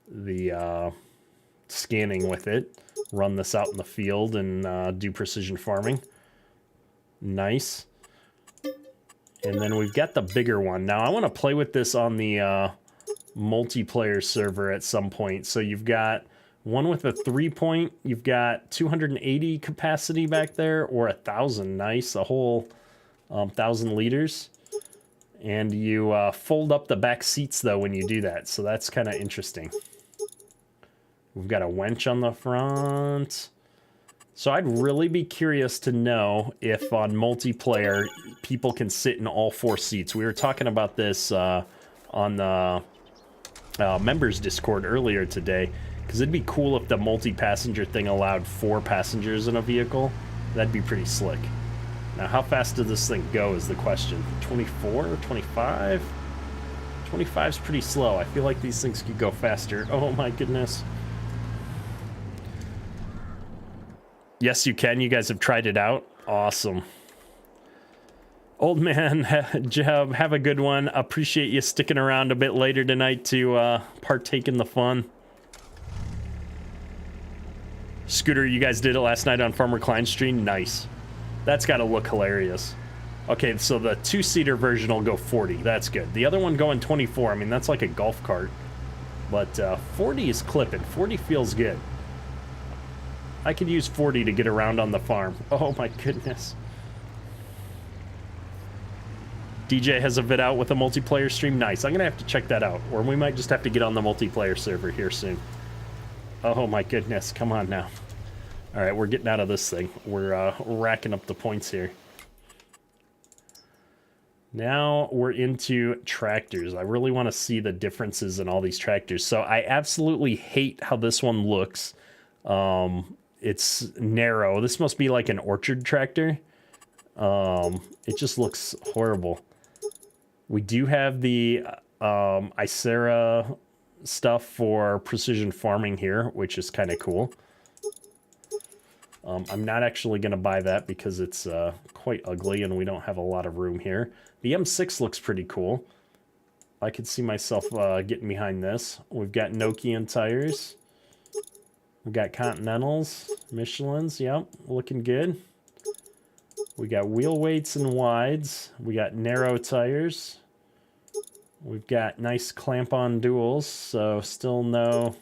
the scanning with it. Run this out in the field and do precision farming. Nice. And then we've got the bigger one. Now, I want to play with this on the multiplayer server at some point. So you've got one with a 3-point. You've got 280 capacity back there, or 1,000. Nice, a whole 1,000 liters. And you fold up the back seats, though, when you do that. So that's kind of interesting. We've got a winch on the front. So I'd really be curious to know if on multiplayer people can sit in all 4 seats. We were talking about this on the members Discord earlier today, because it'd be cool if the multi-passenger thing allowed 4 passengers in a vehicle. That'd be pretty slick. Now, how fast does this thing go is the question. 24 or 25? 25's pretty slow. I feel like these things could go faster. Oh my goodness. Yes, you can. You guys have tried it out. Awesome. Old man, Jeb, have a good one. Appreciate you sticking around a bit later tonight to partake in the fun. Scooter, you guys did it last night on Farmer Klein's stream. Nice. That's got to look hilarious. Okay, so the 2-seater version will go 40. That's good. The other one going 24. I mean, that's like a golf cart. But 40 is clipping. 40 feels good. I could use 40 to get around on the farm. Oh my goodness. DJ has a vid out with a multiplayer stream. Nice. I'm going to have to check that out. Or we might just have to get on the multiplayer server here soon. Oh my goodness. Come on now. All right, we're getting out of this thing. We're racking up the points here. Now we're into tractors. I really want to see the differences in all these tractors. So I absolutely hate how this one looks. It's narrow. This must be like an orchard tractor. It just looks horrible. We do have the Icera stuff for precision farming here, which is kind of cool. I'm not actually going to buy that because it's quite ugly and we don't have a lot of room here. The M6 looks pretty cool. I could see myself getting behind this. We've got Nokian tires. We got Continentals, Michelins, yep, looking good. We got wheel weights and wides. We got narrow tires. We've got nice clamp-on duals, so still no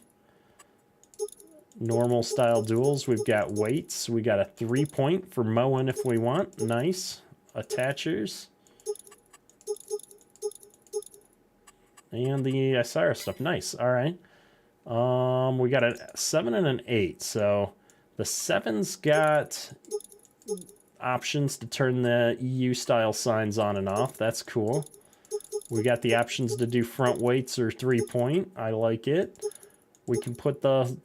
normal style duals. We've got weights. We got a 3-point for mowing if we want. Nice. Attachers. And the Icera stuff. Nice. All right. We got a 7 and an 8. So the 7's got options to turn the EU style signs on and off. That's cool. We got the options to do front weights or 3-point. I like it. We can put the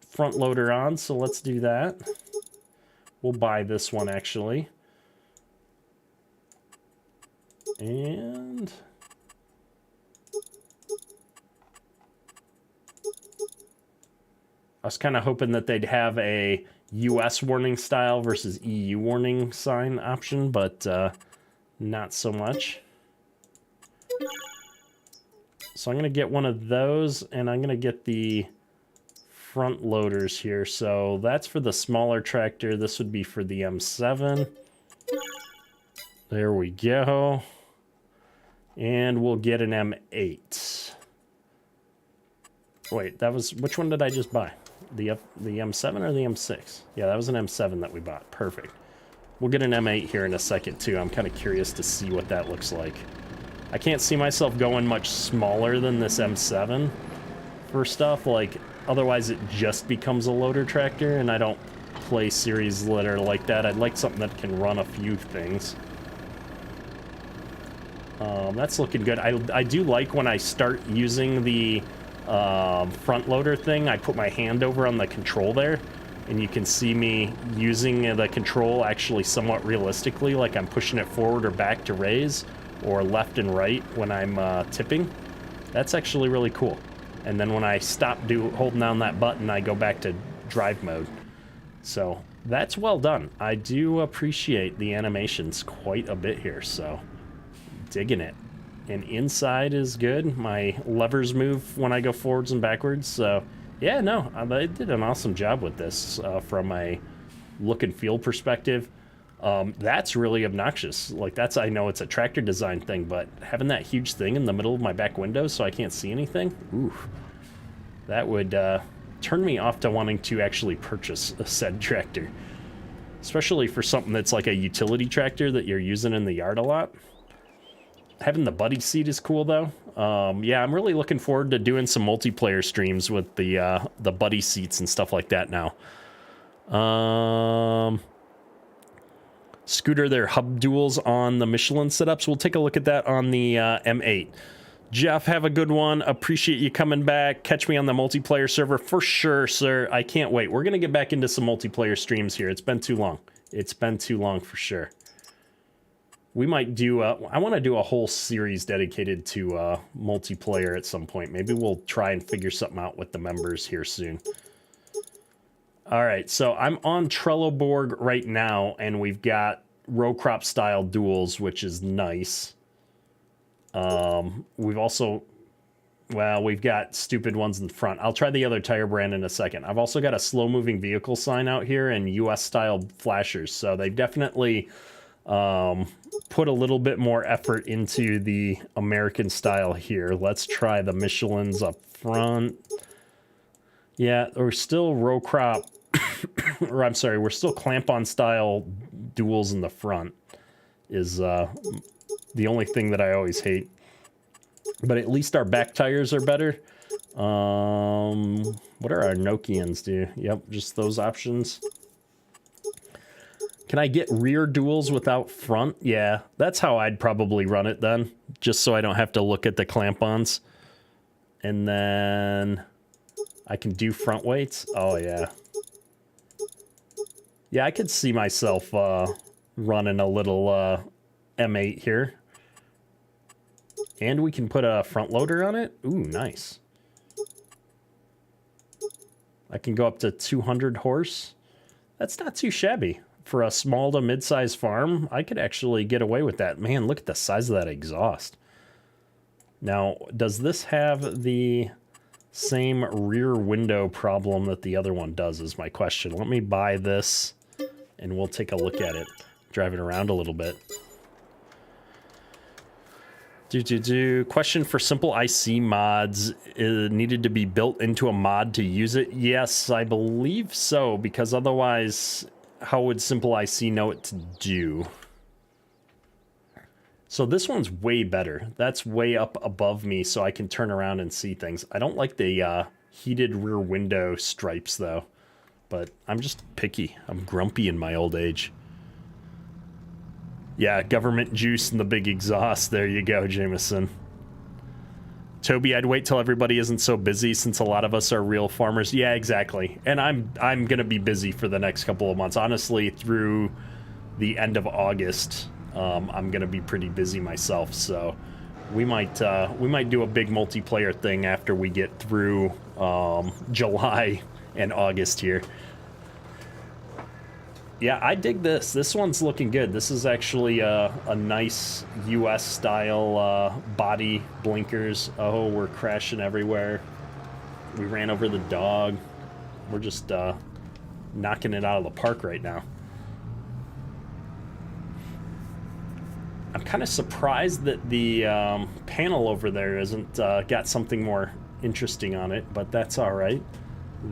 front loader on, so let's do that. We'll buy this one actually. And I was kind of hoping that they'd have a US warning style versus EU warning sign option, but not so much. So I'm going to get one of those, and I'm going to get the front loaders here. So that's for the smaller tractor. This would be for the M7. There we go. And we'll get an M8. Wait, that was... Which one did I just buy? The M7 or the M6? Yeah, that was an M7 that we bought. Perfect. We'll get an M8 here in a second, too. I'm kind of curious to see what that looks like. I can't see myself going much smaller than this M7 for stuff. Like, otherwise it just becomes a loader tractor, and I don't play series that are like that. I'd like something that can run a few things. That's looking good. I do like when I start using the front loader thing, I put my hand over on the control there, and you can see me using the control actually somewhat realistically, like I'm pushing it forward or back to raise, or left and right when I'm tipping. That's actually really cool. And then when I stop holding down that button, I go back to drive mode. So that's well done. I do appreciate the animations quite a bit here, so digging it. And inside is good. My levers move when I go forwards and backwards, so yeah, no, they did an awesome job with this from a look and feel perspective. That's really obnoxious. Like, I know it's a tractor design thing, but having that huge thing in the middle of my back window so I can't see anything, ooh, that would turn me off to wanting to actually purchase a said tractor. Especially for something that's like a utility tractor that you're using in the yard a lot. Having the buddy seat is cool, though. Yeah, I'm really looking forward to doing some multiplayer streams with the buddy seats and stuff like that now. Scooter, their hub duals on the Michelin setups. We'll take a look at that on the M8. Jeff, have a good one. Appreciate you coming back. Catch me on the multiplayer server for sure, sir. I can't wait. We're going to get back into some multiplayer streams here. It's been too long. It's been too long for sure. We might do, I want to do a whole series dedicated to multiplayer at some point. Maybe we'll try and figure something out with the members here soon. All right, so I'm on Trelleborg right now, and we've got row crop style duals, which is nice. We've also, well, we've got stupid ones in the front. I'll try the other tire brand in a second. I've also got a slow moving vehicle sign out here and US style flashers. So they've definitely put a little bit more effort into the American style here. Let's try the Michelins up front. Yeah, we're still row crop, or I'm sorry, we're still clamp-on style duals in the front is the only thing that I always hate. But at least our back tires are better. What are our Nokians do? Yep, just those options. Can I get rear duals without front? Yeah, that's how I'd probably run it then, just so I don't have to look at the clamp-ons. And then I can do front weights. Oh, yeah. Yeah, I could see myself running a little M8 here. And we can put a front loader on it. Ooh, nice. I can go up to 200 horse. That's not too shabby. For a small to mid-sized farm, I could actually get away with that. Man, look at the size of that exhaust. Now, does this have the same rear window problem that the other one does is my question. Let me buy this, and we'll take a look at it. Drive it around a little bit. Question for simple IC mods. It needed to be built into a mod to use it? Yes, I believe so, because otherwise, how would simple IC know what to do? So this one's way better. That's way up above me, so I can turn around and see things. I don't like the heated rear window stripes, though. But I'm just picky. I'm grumpy in my old age. Yeah, government juice and the big exhaust. There you go, Jameson. Toby, I'd wait till everybody isn't so busy since a lot of us are real farmers. Yeah, exactly. And I'm going to be busy for the next couple of months. Honestly, through the end of August, I'm going to be pretty busy myself. So we might do a big multiplayer thing after we get through July and August here. Yeah, I dig this. This one's looking good. This is actually a nice US style body blinkers. Oh, we're crashing everywhere. We ran over the dog. We're just knocking it out of the park right now. I'm kind of surprised that the panel over there isn't got something more interesting on it, but that's all right.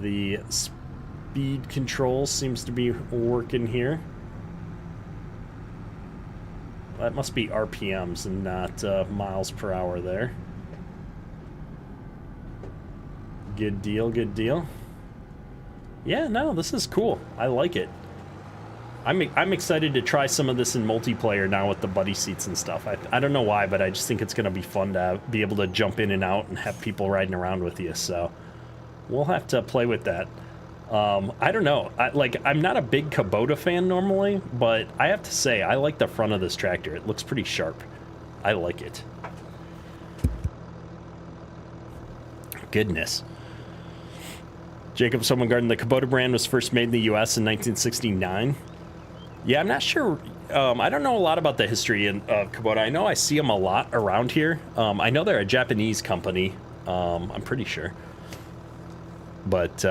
The speed control seems to be working here. That must be RPMs and not miles per hour there. Good deal, good deal. Yeah, no, this is cool. I like it. I'm excited to try some of this in multiplayer now with the buddy seats and stuff. I don't know why, but I just think it's going to be fun to be able to jump in and out and have people riding around with you. So we'll have to play with that. I don't know. I'm not a big Kubota fan normally, but I have to say I like the front of this tractor. It looks pretty sharp. I like it. Goodness. Jacob Somengarden, the Kubota brand was first made in the U.S. in 1969. Yeah, I'm not sure. I don't know a lot about the history of Kubota. I know I see them a lot around here. I know they're a Japanese company. I'm pretty sure. But,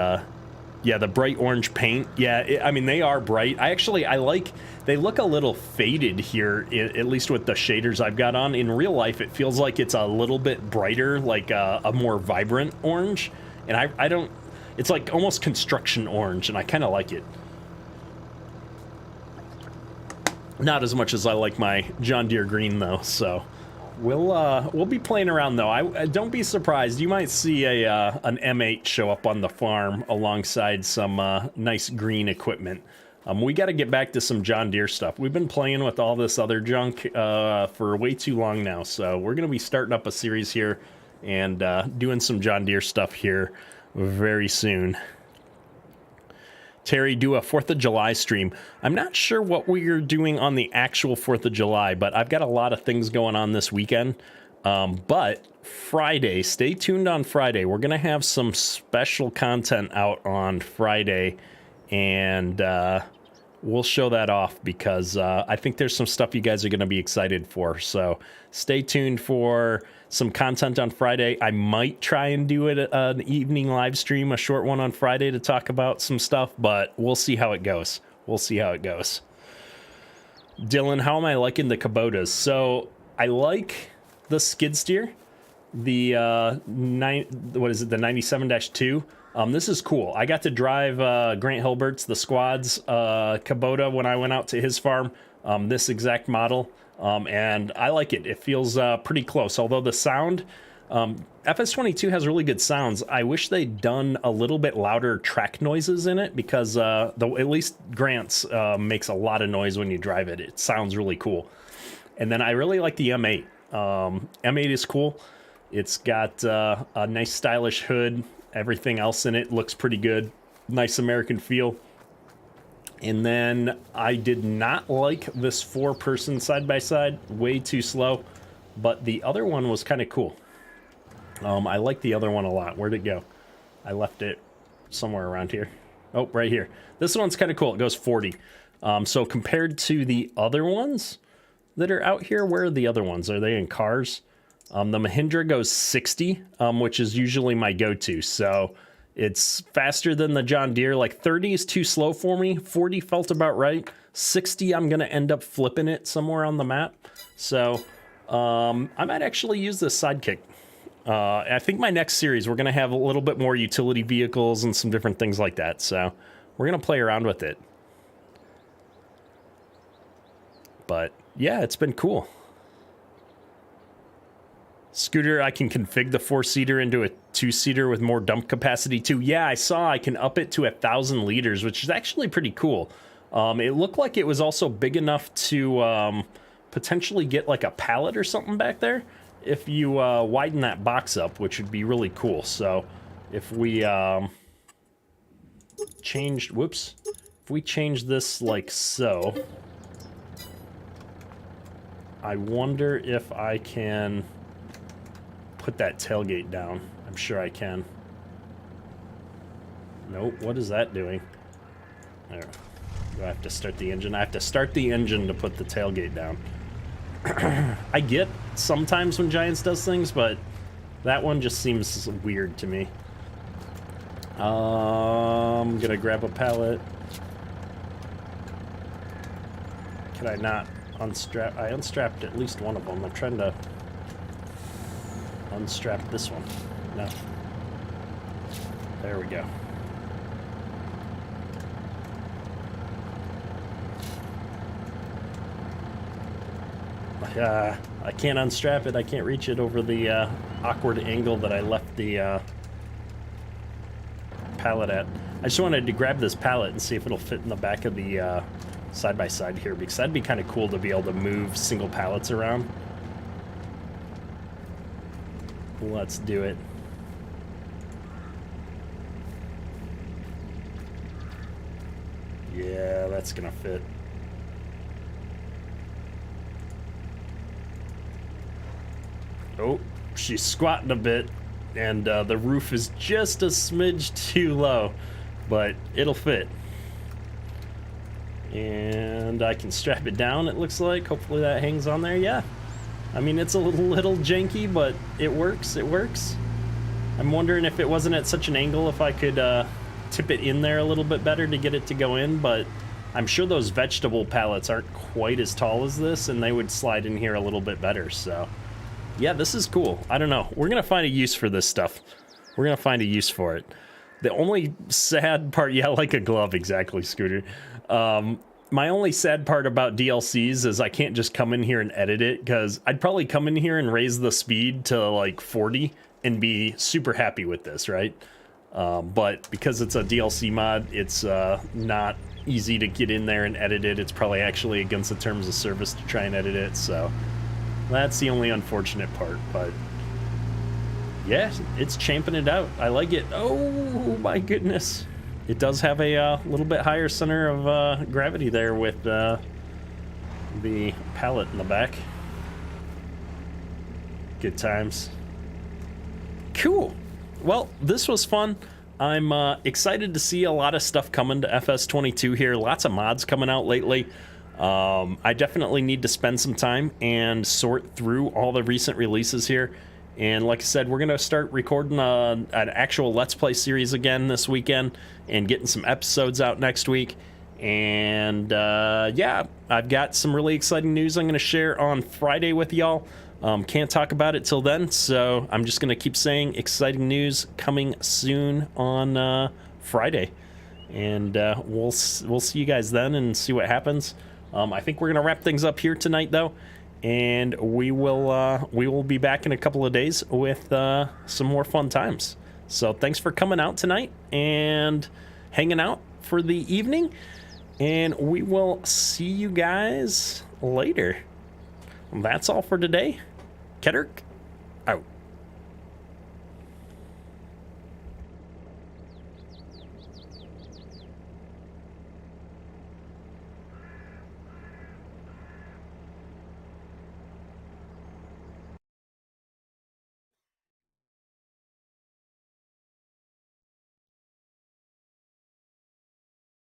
yeah, the bright orange paint. Yeah, I mean, they are bright. They look a little faded here, at least with the shaders I've got on. In real life, it feels like it's a little bit brighter, like a more vibrant orange. And I don't, it's like almost construction orange, and I kind of like it. Not as much as I like my John Deere green, though, so we'll be playing around, though. I don't be surprised. You might see an M8 show up on the farm alongside some nice green equipment. We got to get back to some John Deere stuff. We've been playing with all this other junk for way too long now, so we're going to be starting up a series here and doing some John Deere stuff here very soon. Terry, do a 4th of July stream. I'm not sure what we're doing on the actual 4th of July, but I've got a lot of things going on this weekend. But Friday, stay tuned on Friday. We're going to have some special content out on Friday, and we'll show that off because I think there's some stuff you guys are going to be excited for. So stay tuned for some content on Friday. I might try and do it an evening live stream, a short one on Friday to talk about some stuff, but we'll see how it goes. We'll see how it goes. Dylan, how am I liking the Kubotas? So I like the skid steer, the the 97-2. This is cool. I got to drive Grant Hilbert's, the squad's Kubota when I went out to his farm, this exact model. And I like it. It feels pretty close. Although the sound, FS22 has really good sounds. I wish they'd done a little bit louder track noises in it because at least Grant's makes a lot of noise when you drive it. It sounds really cool. And then I really like the M8. M8 is cool. It's got a nice stylish hood. Everything else in it looks pretty good. Nice American feel. And then I did not like this 4-person side-by-side. Way too slow. But the other one was kind of cool. I like the other one a lot. Where'd it go? I left it somewhere around here. Oh, right here. This one's kind of cool. It goes 40. So compared to the other ones that are out here, where are the other ones? Are they in cars? The Mahindra goes 60, which is usually my go-to. So it's faster than the John Deere. Like 30 is too slow for me. 40 felt about right. 60, I'm going to end up flipping it somewhere on the map. So I might actually use this Sidekick. I think my next series, we're going to have a little bit more utility vehicles and some different things like that. So we're going to play around with it. But yeah, it's been cool. Scooter, I can config the 4-seater into a 2-seater with more dump capacity too. Yeah, I saw I can up it to 1,000 liters, which is actually pretty cool. It looked like it was also big enough to potentially get like a pallet or something back there if you widen that box up, which would be really cool. So if we changed, whoops, if we change this like so, I wonder if I can put that tailgate down. I'm sure I can. Nope, what is that doing? There. Do I have to start the engine? I have to start the engine to put the tailgate down. I get sometimes when Giants does things, but that one just seems weird to me. I'm gonna grab a pallet. Can I not unstrap? I unstrapped at least one of them. I'm trying to unstrap this one. No. There we go. I can't unstrap it. I can't reach it over the awkward angle that I left the pallet at. I just wanted to grab this pallet and see if it'll fit in the back of the side-by-side here, because that'd be kind of cool to be able to move single pallets around. Let's do it. Yeah, that's gonna fit. Oh, she's squatting a bit, and the roof is just a smidge too low, but it'll fit. And I can strap it down, it looks like. Hopefully that hangs on there. Yeah. I mean, it's a little janky, but it works. It works. I'm wondering if it wasn't at such an angle, if I could tip it in there a little bit better to get it to go in, but I'm sure those vegetable pallets aren't quite as tall as this, and they would slide in here a little bit better, so... Yeah, this is cool. I don't know. We're going to find a use for this stuff. We're going to find a use for it. The only sad part... Yeah, like a glove, exactly, Scooter. My only sad part about DLCs is I can't just come in here and edit it, because I'd probably come in here and raise the speed to, like, 40 and be super happy with this, right? But because it's a DLC mod, it's not easy to get in there and edit it. It's probably actually against the terms of service to try and edit it, so... That's the only unfortunate part, but yeah, it's champing it out. I like it. Oh my goodness. It does have a little bit higher center of gravity there with the pallet in the back. Good times. Cool. Well, this was fun. I'm excited to see a lot of stuff coming to FS22 here. Lots of mods coming out lately. I definitely need to spend some time and sort through all the recent releases here. And like I said, we're going to start recording an actual Let's Play series again this weekend and getting some episodes out next week. And yeah, I've got some really exciting news I'm going to share on Friday with y'all. Can't talk about it till then, so I'm just going to keep saying exciting news coming soon on Friday. And we'll see you guys then and see what happens. I think we're gonna wrap things up here tonight, though, and we will be back in a couple of days with some more fun times. So thanks for coming out tonight and hanging out for the evening, and we will see you guys later. That's all for today. Kedrick out.